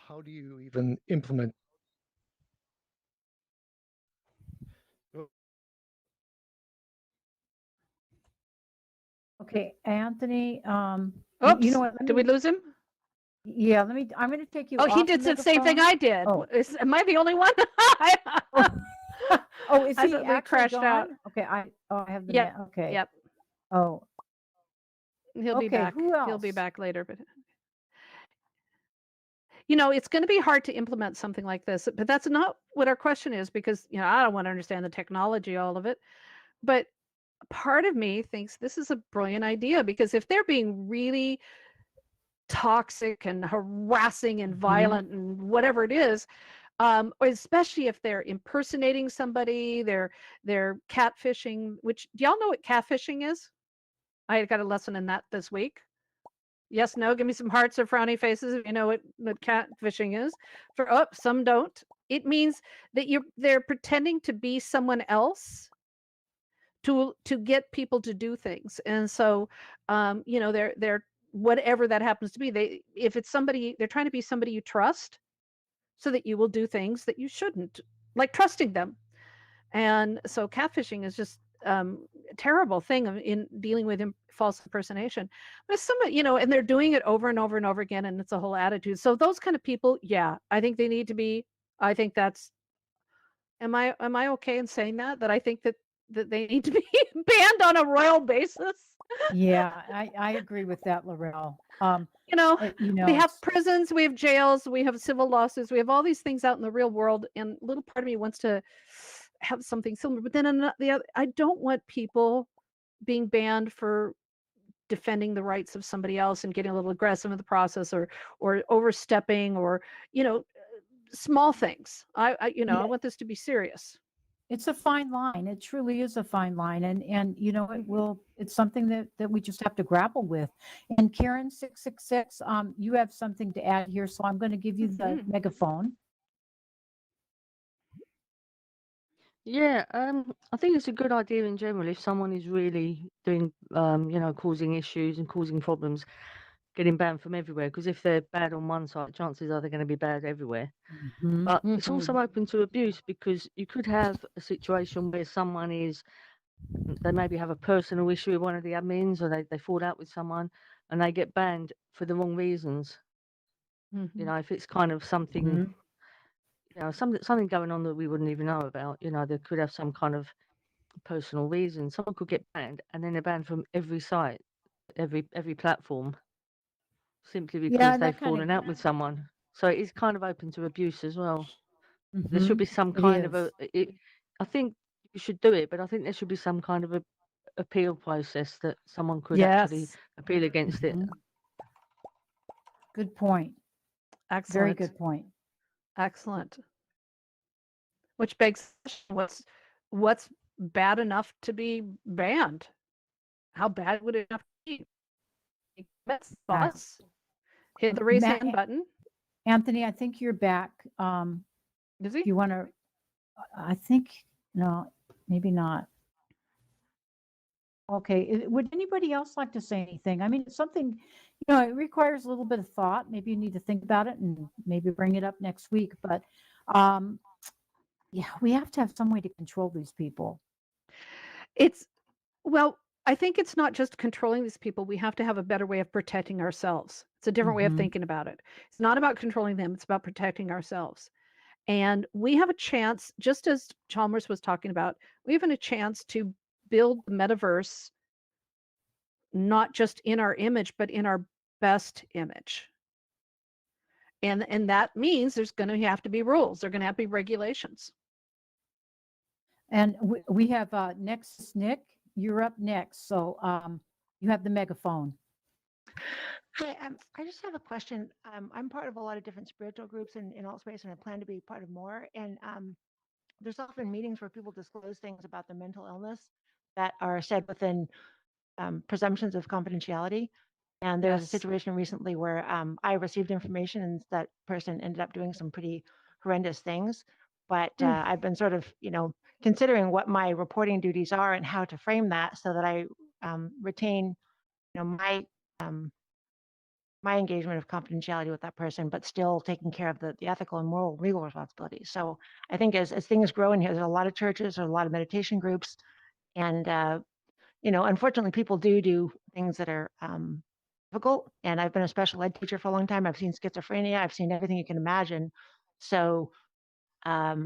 how do you even implement? Okay, Anthony. Oops, you know what? Did we lose him? Yeah, I'm going to take you. Oh, he off did the the same thing megaphone. I did. Oh. Am I the only one? Oh, is I he thought we actually crashed gone? out. Okay, I have the Yep, okay. Yep. Oh, He'll be okay. back. Who else? He'll be back later, but it's going to be hard to implement something like this, but that's not what our question is, because I don't want to understand the technology, all of it. But part of me thinks this is a brilliant idea, because if they're being really toxic and harassing and violent and whatever it is, or especially if they're impersonating somebody, they're catfishing. Which, do y'all know what catfishing is? I got a lesson in that this week. Yes, no, give me some hearts or frowny faces if you know what catfishing is. Some don't. It means that they're pretending to be someone else to get people to do things. And so they're whatever that happens to be, if it's somebody, they're trying to be somebody you trust so that you will do things that you shouldn't, like trusting them. And so catfishing is just a terrible thing in dealing with false impersonation. But if somebody, and they're doing it over and over and over again, and it's a whole attitude. So those kind of people, yeah, I think they need to be, I think that's, am I okay in saying that I think that they need to be banned on a royal basis? Yeah, I agree with that, Laurel. We have prisons, we have jails, we have civil lawsuits, we have all these things out in the real world, and a little part of me wants to have something similar. But then I don't want people being banned for defending the rights of somebody else and getting a little aggressive in the process, or overstepping, or small things. I want this to be serious. It's a fine line. It truly is a fine line. And it's something that we just have to grapple with. And Karen 666, you have something to add here. So I'm going to give you the megaphone. Yeah, I think it's a good idea in general if someone is really doing, causing issues and causing problems, getting banned from everywhere. Because if they're bad on one side, chances are they're going to be bad everywhere. But it's also open to abuse, because you could have a situation where someone they maybe have a personal issue with one of the admins, or they fall out with someone and they get banned for the wrong reasons. If it's kind of something, something going on that we wouldn't even know about, they could have some kind of personal reason. Someone could get banned, and then they're banned from every site, every platform, simply because they've fallen out with someone. So it is kind of open to abuse as well. There should be some kind of I think you should do it, but I think there should be some kind of a appeal process that someone could actually appeal against it. Good point. Excellent. Very good point. Excellent. Which begs what's bad enough to be banned? How bad would it have to be? That's us. Hit the raise hand button. Anthony, I think you're back. Is he? You want to? I think no, maybe not. Okay. Would anybody else like to say anything? I mean, it's something, it requires a little bit of thought. Maybe you need to think about it and maybe bring it up next week. But we have to have some way to control these people. I think it's not just controlling these people. We have to have a better way of protecting ourselves. It's a different way of thinking about it. It's not about controlling them. It's about protecting ourselves. And we have a chance, just as Chalmers was talking about, we have a chance to build the metaverse, not just in our image, but in our best image. And that means there's going to have to be rules. There's going to have to be regulations. And we have next, Nick, you're up next. So you have the megaphone. Hi, I just have a question. I'm part of a lot of different spiritual groups in AltSpace, and I plan to be part of more. And there's often meetings where people disclose things about their mental illness that are said within presumptions of confidentiality. And there was a situation recently where I received information, and that person ended up doing some pretty horrendous things. But I've been sort of, considering what my reporting duties are and how to frame that so that I retain, my engagement of confidentiality with that person, but still taking care of the ethical and moral legal responsibilities. So I think as things grow in here, there's a lot of churches, there's a lot of meditation groups, and unfortunately, people do things that are difficult. And I've been a special ed teacher for a long time. I've seen schizophrenia. I've seen everything you can imagine. So I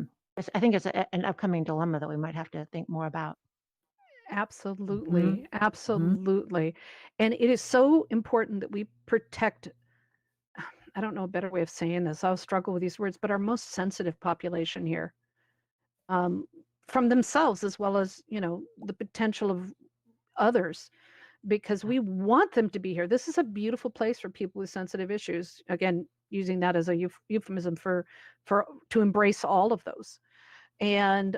think it's an upcoming dilemma that we might have to think more about. Absolutely. Absolutely. And it is so important that we protect, I don't know a better way of saying this. I'll struggle with these words, but our most sensitive population here, from themselves, as well as, the potential of others. because we want them to be here. This is a beautiful place for people with sensitive issues. Again, using that as a euphemism for to embrace all of those. And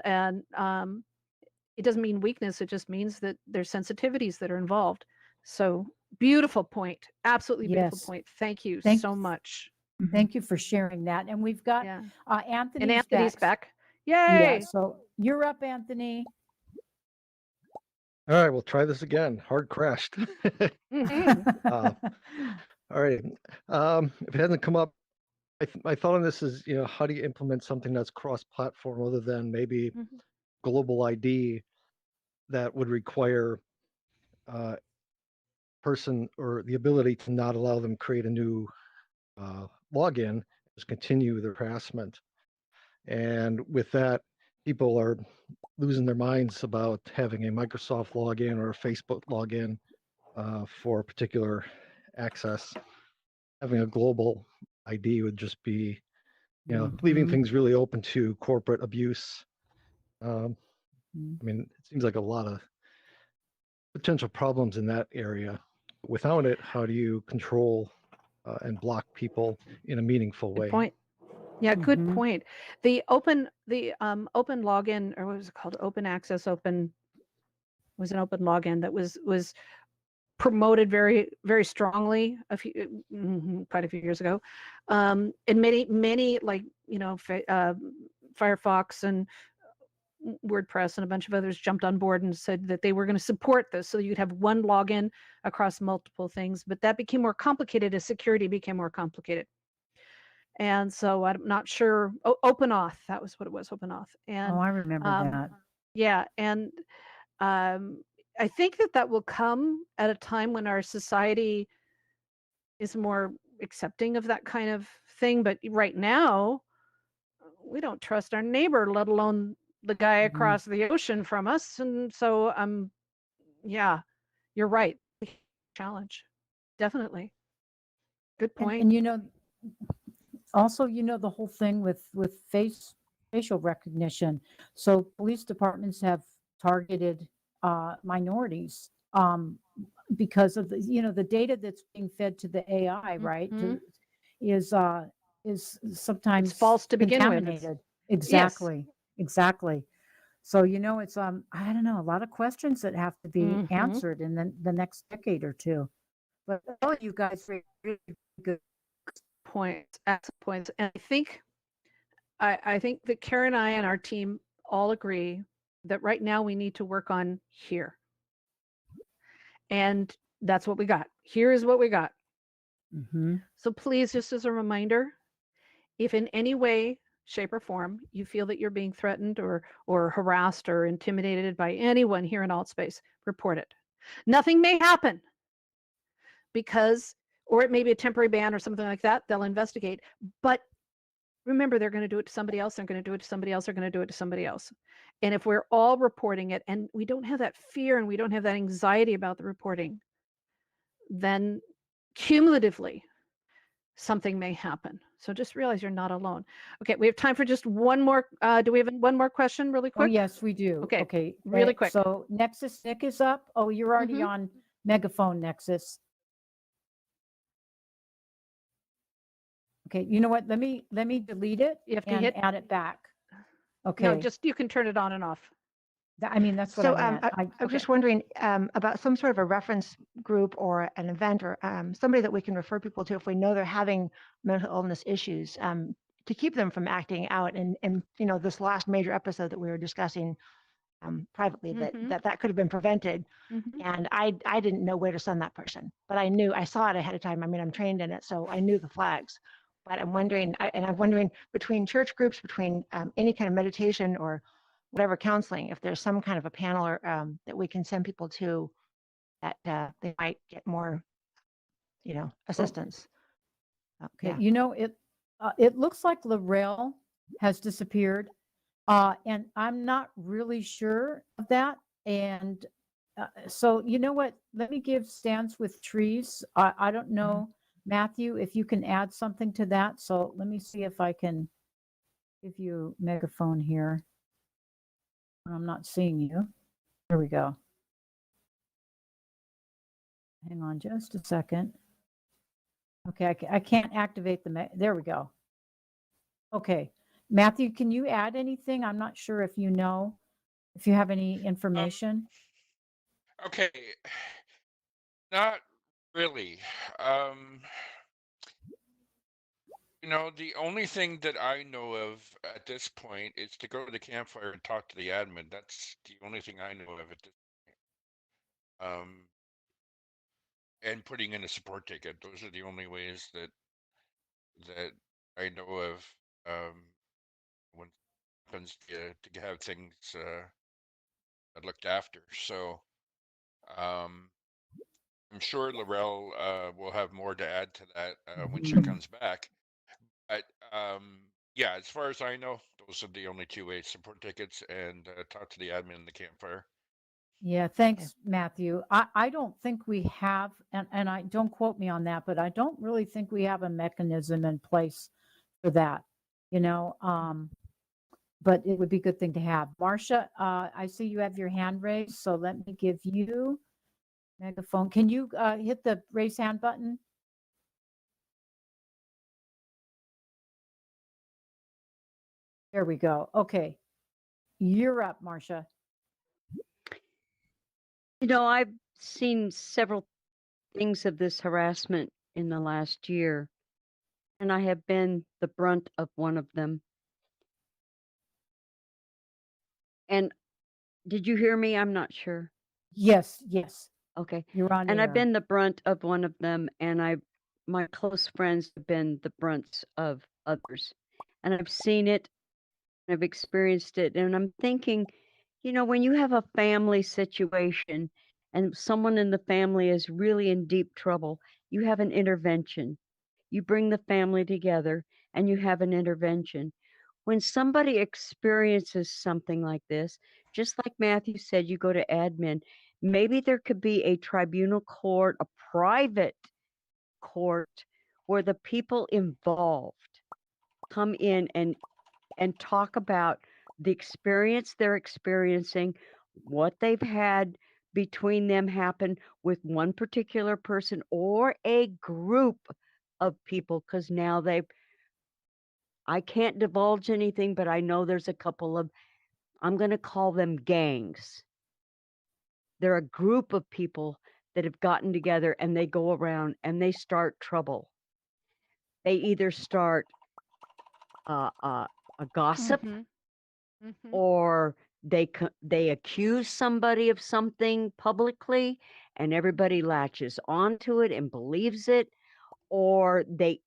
it doesn't mean weakness. It just means that there's sensitivities that are involved. So beautiful point. Absolutely beautiful Yes. point. Thank you Thank- so much. Thank you for sharing that. And we've got Yeah. Anthony's And Anthony's back. Yeah, Yay. so you're up, Anthony. All right, we'll try this again. Hard crashed. Mhm. All right. If it hasn't come up, my thought on this is, how do you implement something that's cross-platform other than maybe Mhm. global ID that would require person or the ability to not allow them create a new login, just continue their harassment. And with that, people are losing their minds about having a Microsoft login or a Facebook login for a particular access. Having a global ID would just be, leaving Mhm. things really open to corporate abuse. Mhm. I mean, it seems like a lot of potential problems in that area. Without it, how do you control and block people in a meaningful Good way? point. Yeah, good Mhm. point. The open login, or what was it called? Open access, was an open login that was promoted very, very strongly quite a few years ago. And many like, Firefox and WordPress and a bunch of others jumped on board and said that they were going to support this. So you'd have one login across multiple things, but that became more complicated as security became more complicated. And so I'm not sure. OpenAuth, that was what it was, OpenAuth. And Oh, I remember that. yeah, and I think that will come at a time when our society is more accepting of that kind of thing. But right now, we don't trust our neighbor, let alone the guy Mhm. across the ocean from us. And so, yeah, you're right. Challenge, definitely. Good And, point. and also, the whole thing with facial recognition. So police departments have targeted minorities because of the data that's being fed to the AI, right? Mhm. Is sometimes false to begin with. contaminated. Exactly. So it's I don't know, a lot of questions that have to be Mhm. answered in the next decade or two. But all you guys are really good. Points, excellent points. And I think that Karen and I and our team all agree that right now we need to work on here. And that's what we got. Here is what we got. Mhm. So please, just as a reminder, if in any way, shape, or form you feel that you're being threatened or harassed or intimidated by anyone here in AltSpace, report it. Nothing may happen or it may be a temporary ban or something like that. They'll investigate. But remember, they're going to do it to somebody else. They're going to do it to somebody else. They're going to do it to somebody else. And if we're all reporting it and we don't have that fear and we don't have that anxiety about the reporting, then cumulatively something may happen. So just realize you're not alone. Okay, we have time for just one more. Do we have one more question really Oh, quick? yes, we do. Okay, really quick. So Nexus Nick is up. Oh, you're already Mhm. on megaphone, Nexus. Okay, you know what? Let me delete it You have to and hit. add it back. Okay. No, just you can turn it on and off. I mean, that's what So I meant. I was just wondering about some sort of a reference group or an event or somebody that we can refer people to if we know they're having mental illness issues to keep them from acting out. And this last major episode that we were discussing privately Mhm. that could have been prevented. Mhm. And I didn't know where to send that person, but I saw it ahead of time. I mean, I'm trained in it, so I knew the flags. But I'm wondering between church groups, between any kind of meditation or whatever counseling, if there's some kind of a panel or that we can send people to that they might get more, assistance. Okay, Yeah. it looks like Lorel has disappeared, and I'm not really sure of that. And so, you know what? Let me give Stands with Trees. I don't know, Matthew, if you can add something to that. So let me see if I can give you megaphone here. I'm not seeing you. Here we go. Hang on just a second. Okay, I can't activate there we go. Okay, Matthew, can you add anything? I'm not sure if you know, if you have any information. Okay, not really. Um, the only thing that I know of at this point is to go to the campfire and talk to the admin. That's the only thing I know of at this point. And putting in a support ticket. Those are the only ways that I know of when it happens to have things looked after. So I'm sure Laurel will have more to add to that when she comes back. But yeah, as far as I know, those are the only two ways: support tickets and talk to the admin in the campfire. Yeah, thanks, Matthew. I don't think we have, and I don't quote me on that, but I don't really think we have a mechanism in place for that, but it would be a good thing to have. Marcia, I see you have your hand raised, so let me give you megaphone. Can you hit the raise hand button? There we go. Okay. You're up, Marcia. I've seen several things of this harassment in the last year, and I have been the brunt of one of them. And did you hear me? I'm not sure. Yes. Okay. You're on And air. I've been the brunt of one of them, and my close friends have been the brunts of others. And I've seen it, I've experienced it, and I'm thinking, when you have a family situation and someone in the family is really in deep trouble, you have an intervention. You bring the family together and you have an intervention. When somebody experiences something like this, just like Matthew said, you go to admin, maybe there could be a tribunal court, a private court, where the people involved come in and talk about the experience they're experiencing, what they've had between them happen with one particular person or a group of people, because now I can't divulge anything, but I know there's a couple of, I'm going to call them gangs. They're a group of people that have gotten together and they go around and they start trouble. They either start a gossip, or they accuse somebody of something publicly and everybody latches onto it and believes it, or they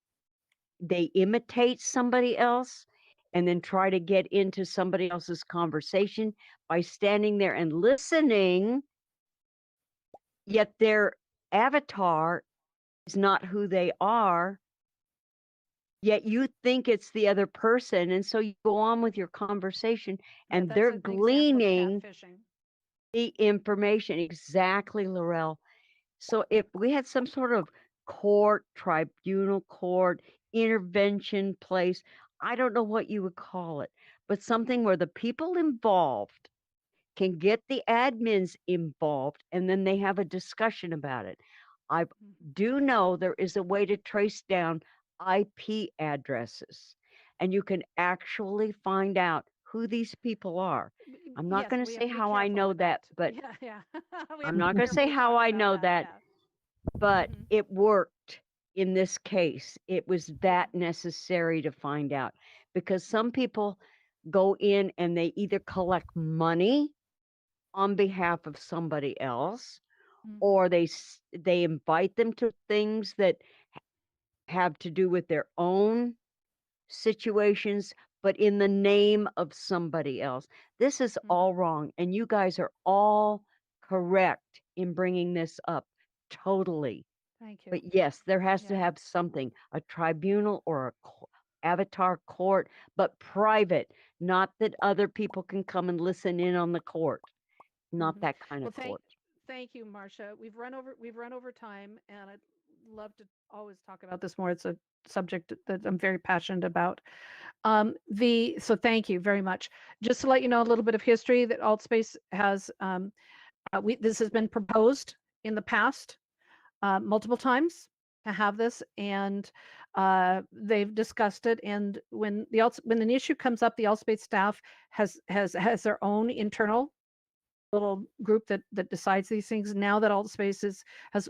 imitate somebody else and then try to get into somebody else's conversation by standing there and listening, yet their avatar is not who they are, yet you think it's the other person, and so you go on with your conversation and they're gleaning the information. Exactly, Laurel. So if we had some sort of court, tribunal court, intervention place, I don't know what you would call it, but something where the people involved can get the admins involved and then they have a discussion about it. I do know there is a way to trace down IP addresses, and you can actually find out who these people are. I'm not going to say how I know that, but I'm not going to say how I know that, but it worked in this case. It was that necessary to find out, because some people go in and they either collect money on behalf of somebody else, or they invite them to things that have to do with their own situations, but in the name of somebody else. This is all wrong, and you guys are all correct in bringing this up. Totally. Thank you. But yes, there has to have something, a tribunal or a avatar court, but private, not that other people can come and listen in on the court. Not that kind of court. Thank you, Marcia. We've run over time, and I'd love to always talk about this more. It's a subject that I'm very passionate about. So thank you very much. Just to let you know a little bit of history, that AltSpace has this has been proposed in the past. multiple times to have this, and they've discussed it. And when when an issue comes up, the Allspace staff has their own internal little group that decides these things. Now that Allspace has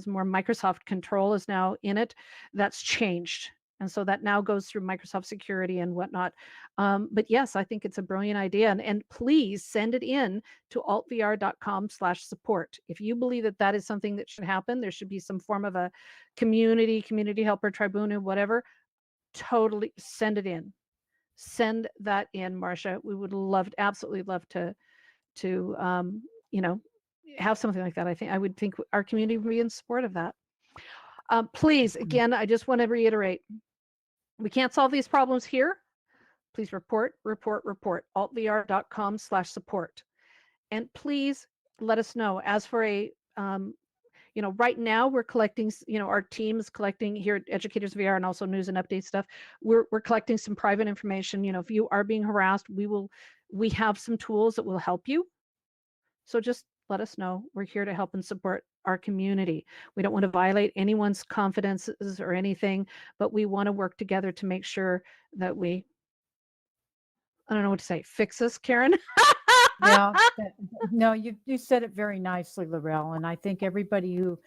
more Microsoft control is now in it, that's changed. And so that now goes through Microsoft security and whatnot. But yes, I think it's a brilliant idea. And please send it in to altvr.com/support. If you believe that that is something that should happen, there should be some form of a community helper, tribunal, whatever. Totally send it in. Send that in, Marcia. We would absolutely love to have something like that. I would think our community would be in support of that. Please, again, I just want to reiterate, we can't solve these problems here. Please report, altvr.com/support. And please let us know. As for right now we're collecting, our team is collecting here at Educators VR and also news and update stuff. We're collecting some private information. If you are being harassed, we have some tools that will help you. So just let us know. We're here to help and support our community. We don't want to violate anyone's confidences or anything, but we want to work together to make sure that I don't know what to say, fix this, Karen. Yeah, no, you said it very nicely, Laurel, and I think everybody who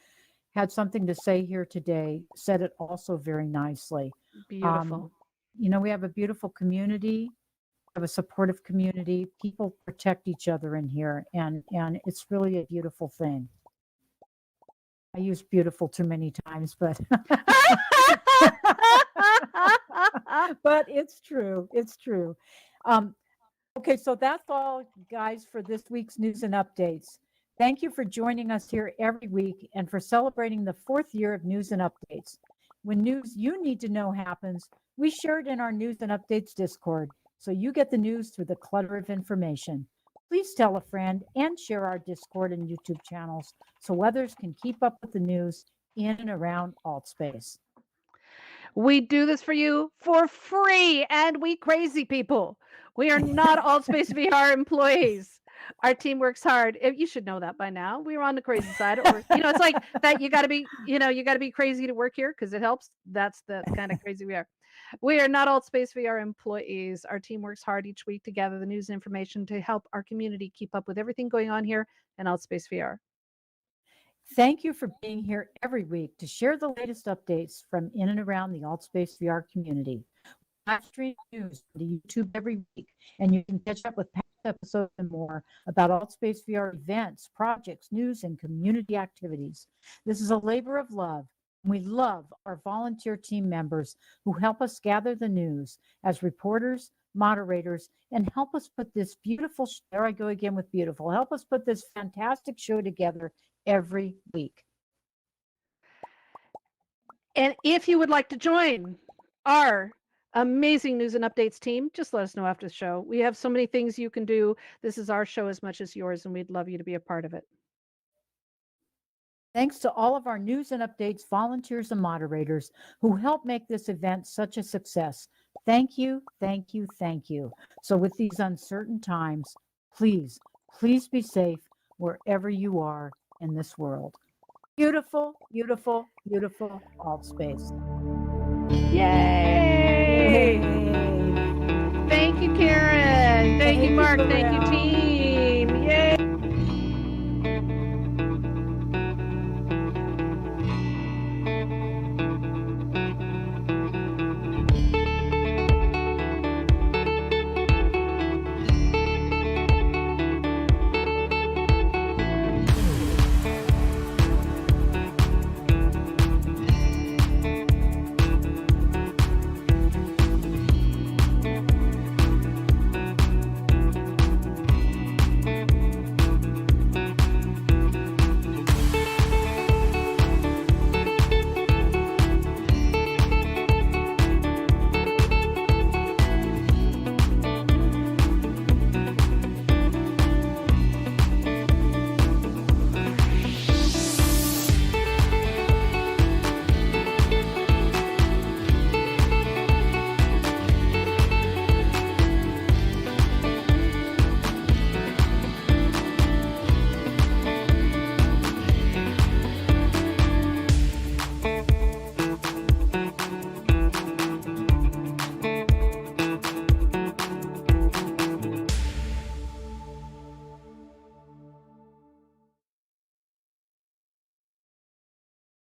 had something to say here today said it also very nicely. Beautiful. We have a beautiful community, we have a supportive community. People protect each other in here, and it's really a beautiful thing. I use beautiful too many times, but but it's true. It's true. Okay, so that's all, guys, for this week's news and updates. Thank you for joining us here every week and for celebrating the 4th year of news and updates. When news you need to know happens, we share it in our news and updates Discord, so you get the news through the clutter of information. Please tell a friend and share our Discord and YouTube channels so others can keep up with the news in and around AltSpace. We do this for you for free, and we crazy people. We are not AltSpace VR employees. Our team works hard. You should know that by now. We're on the crazy side, or it's like that. You got to be crazy to work here because it helps. That's the kind of crazy we are. We are not AltSpace VR employees. Our team works hard each week to gather the news and information to help our community keep up with everything going on here in AltSpace VR. Thank you for being here every week to share the latest updates from in and around the AltSpace VR community. Live stream news to YouTube every week, and you can catch up with past episodes and more about AltSpace VR events, projects, news, and community activities. This is a labor of love. We love our volunteer team members who help us gather the news as reporters, moderators, and help us put this beautiful, there I go again with beautiful, help us put this fantastic show together every week. And if you would like to join our amazing news and updates team, just let us know after the show. We have so many things you can do. This is our show as much as yours, and we'd love you to be a part of it. Thanks to all of our news and updates volunteers and moderators who help make this event such a success. Thank you, thank you, thank you. So with these uncertain times, please be safe wherever you are in this world. Beautiful, beautiful, beautiful AltSpace. Yay! Thank you, Karen. Thank you, Mark. Thank you, team.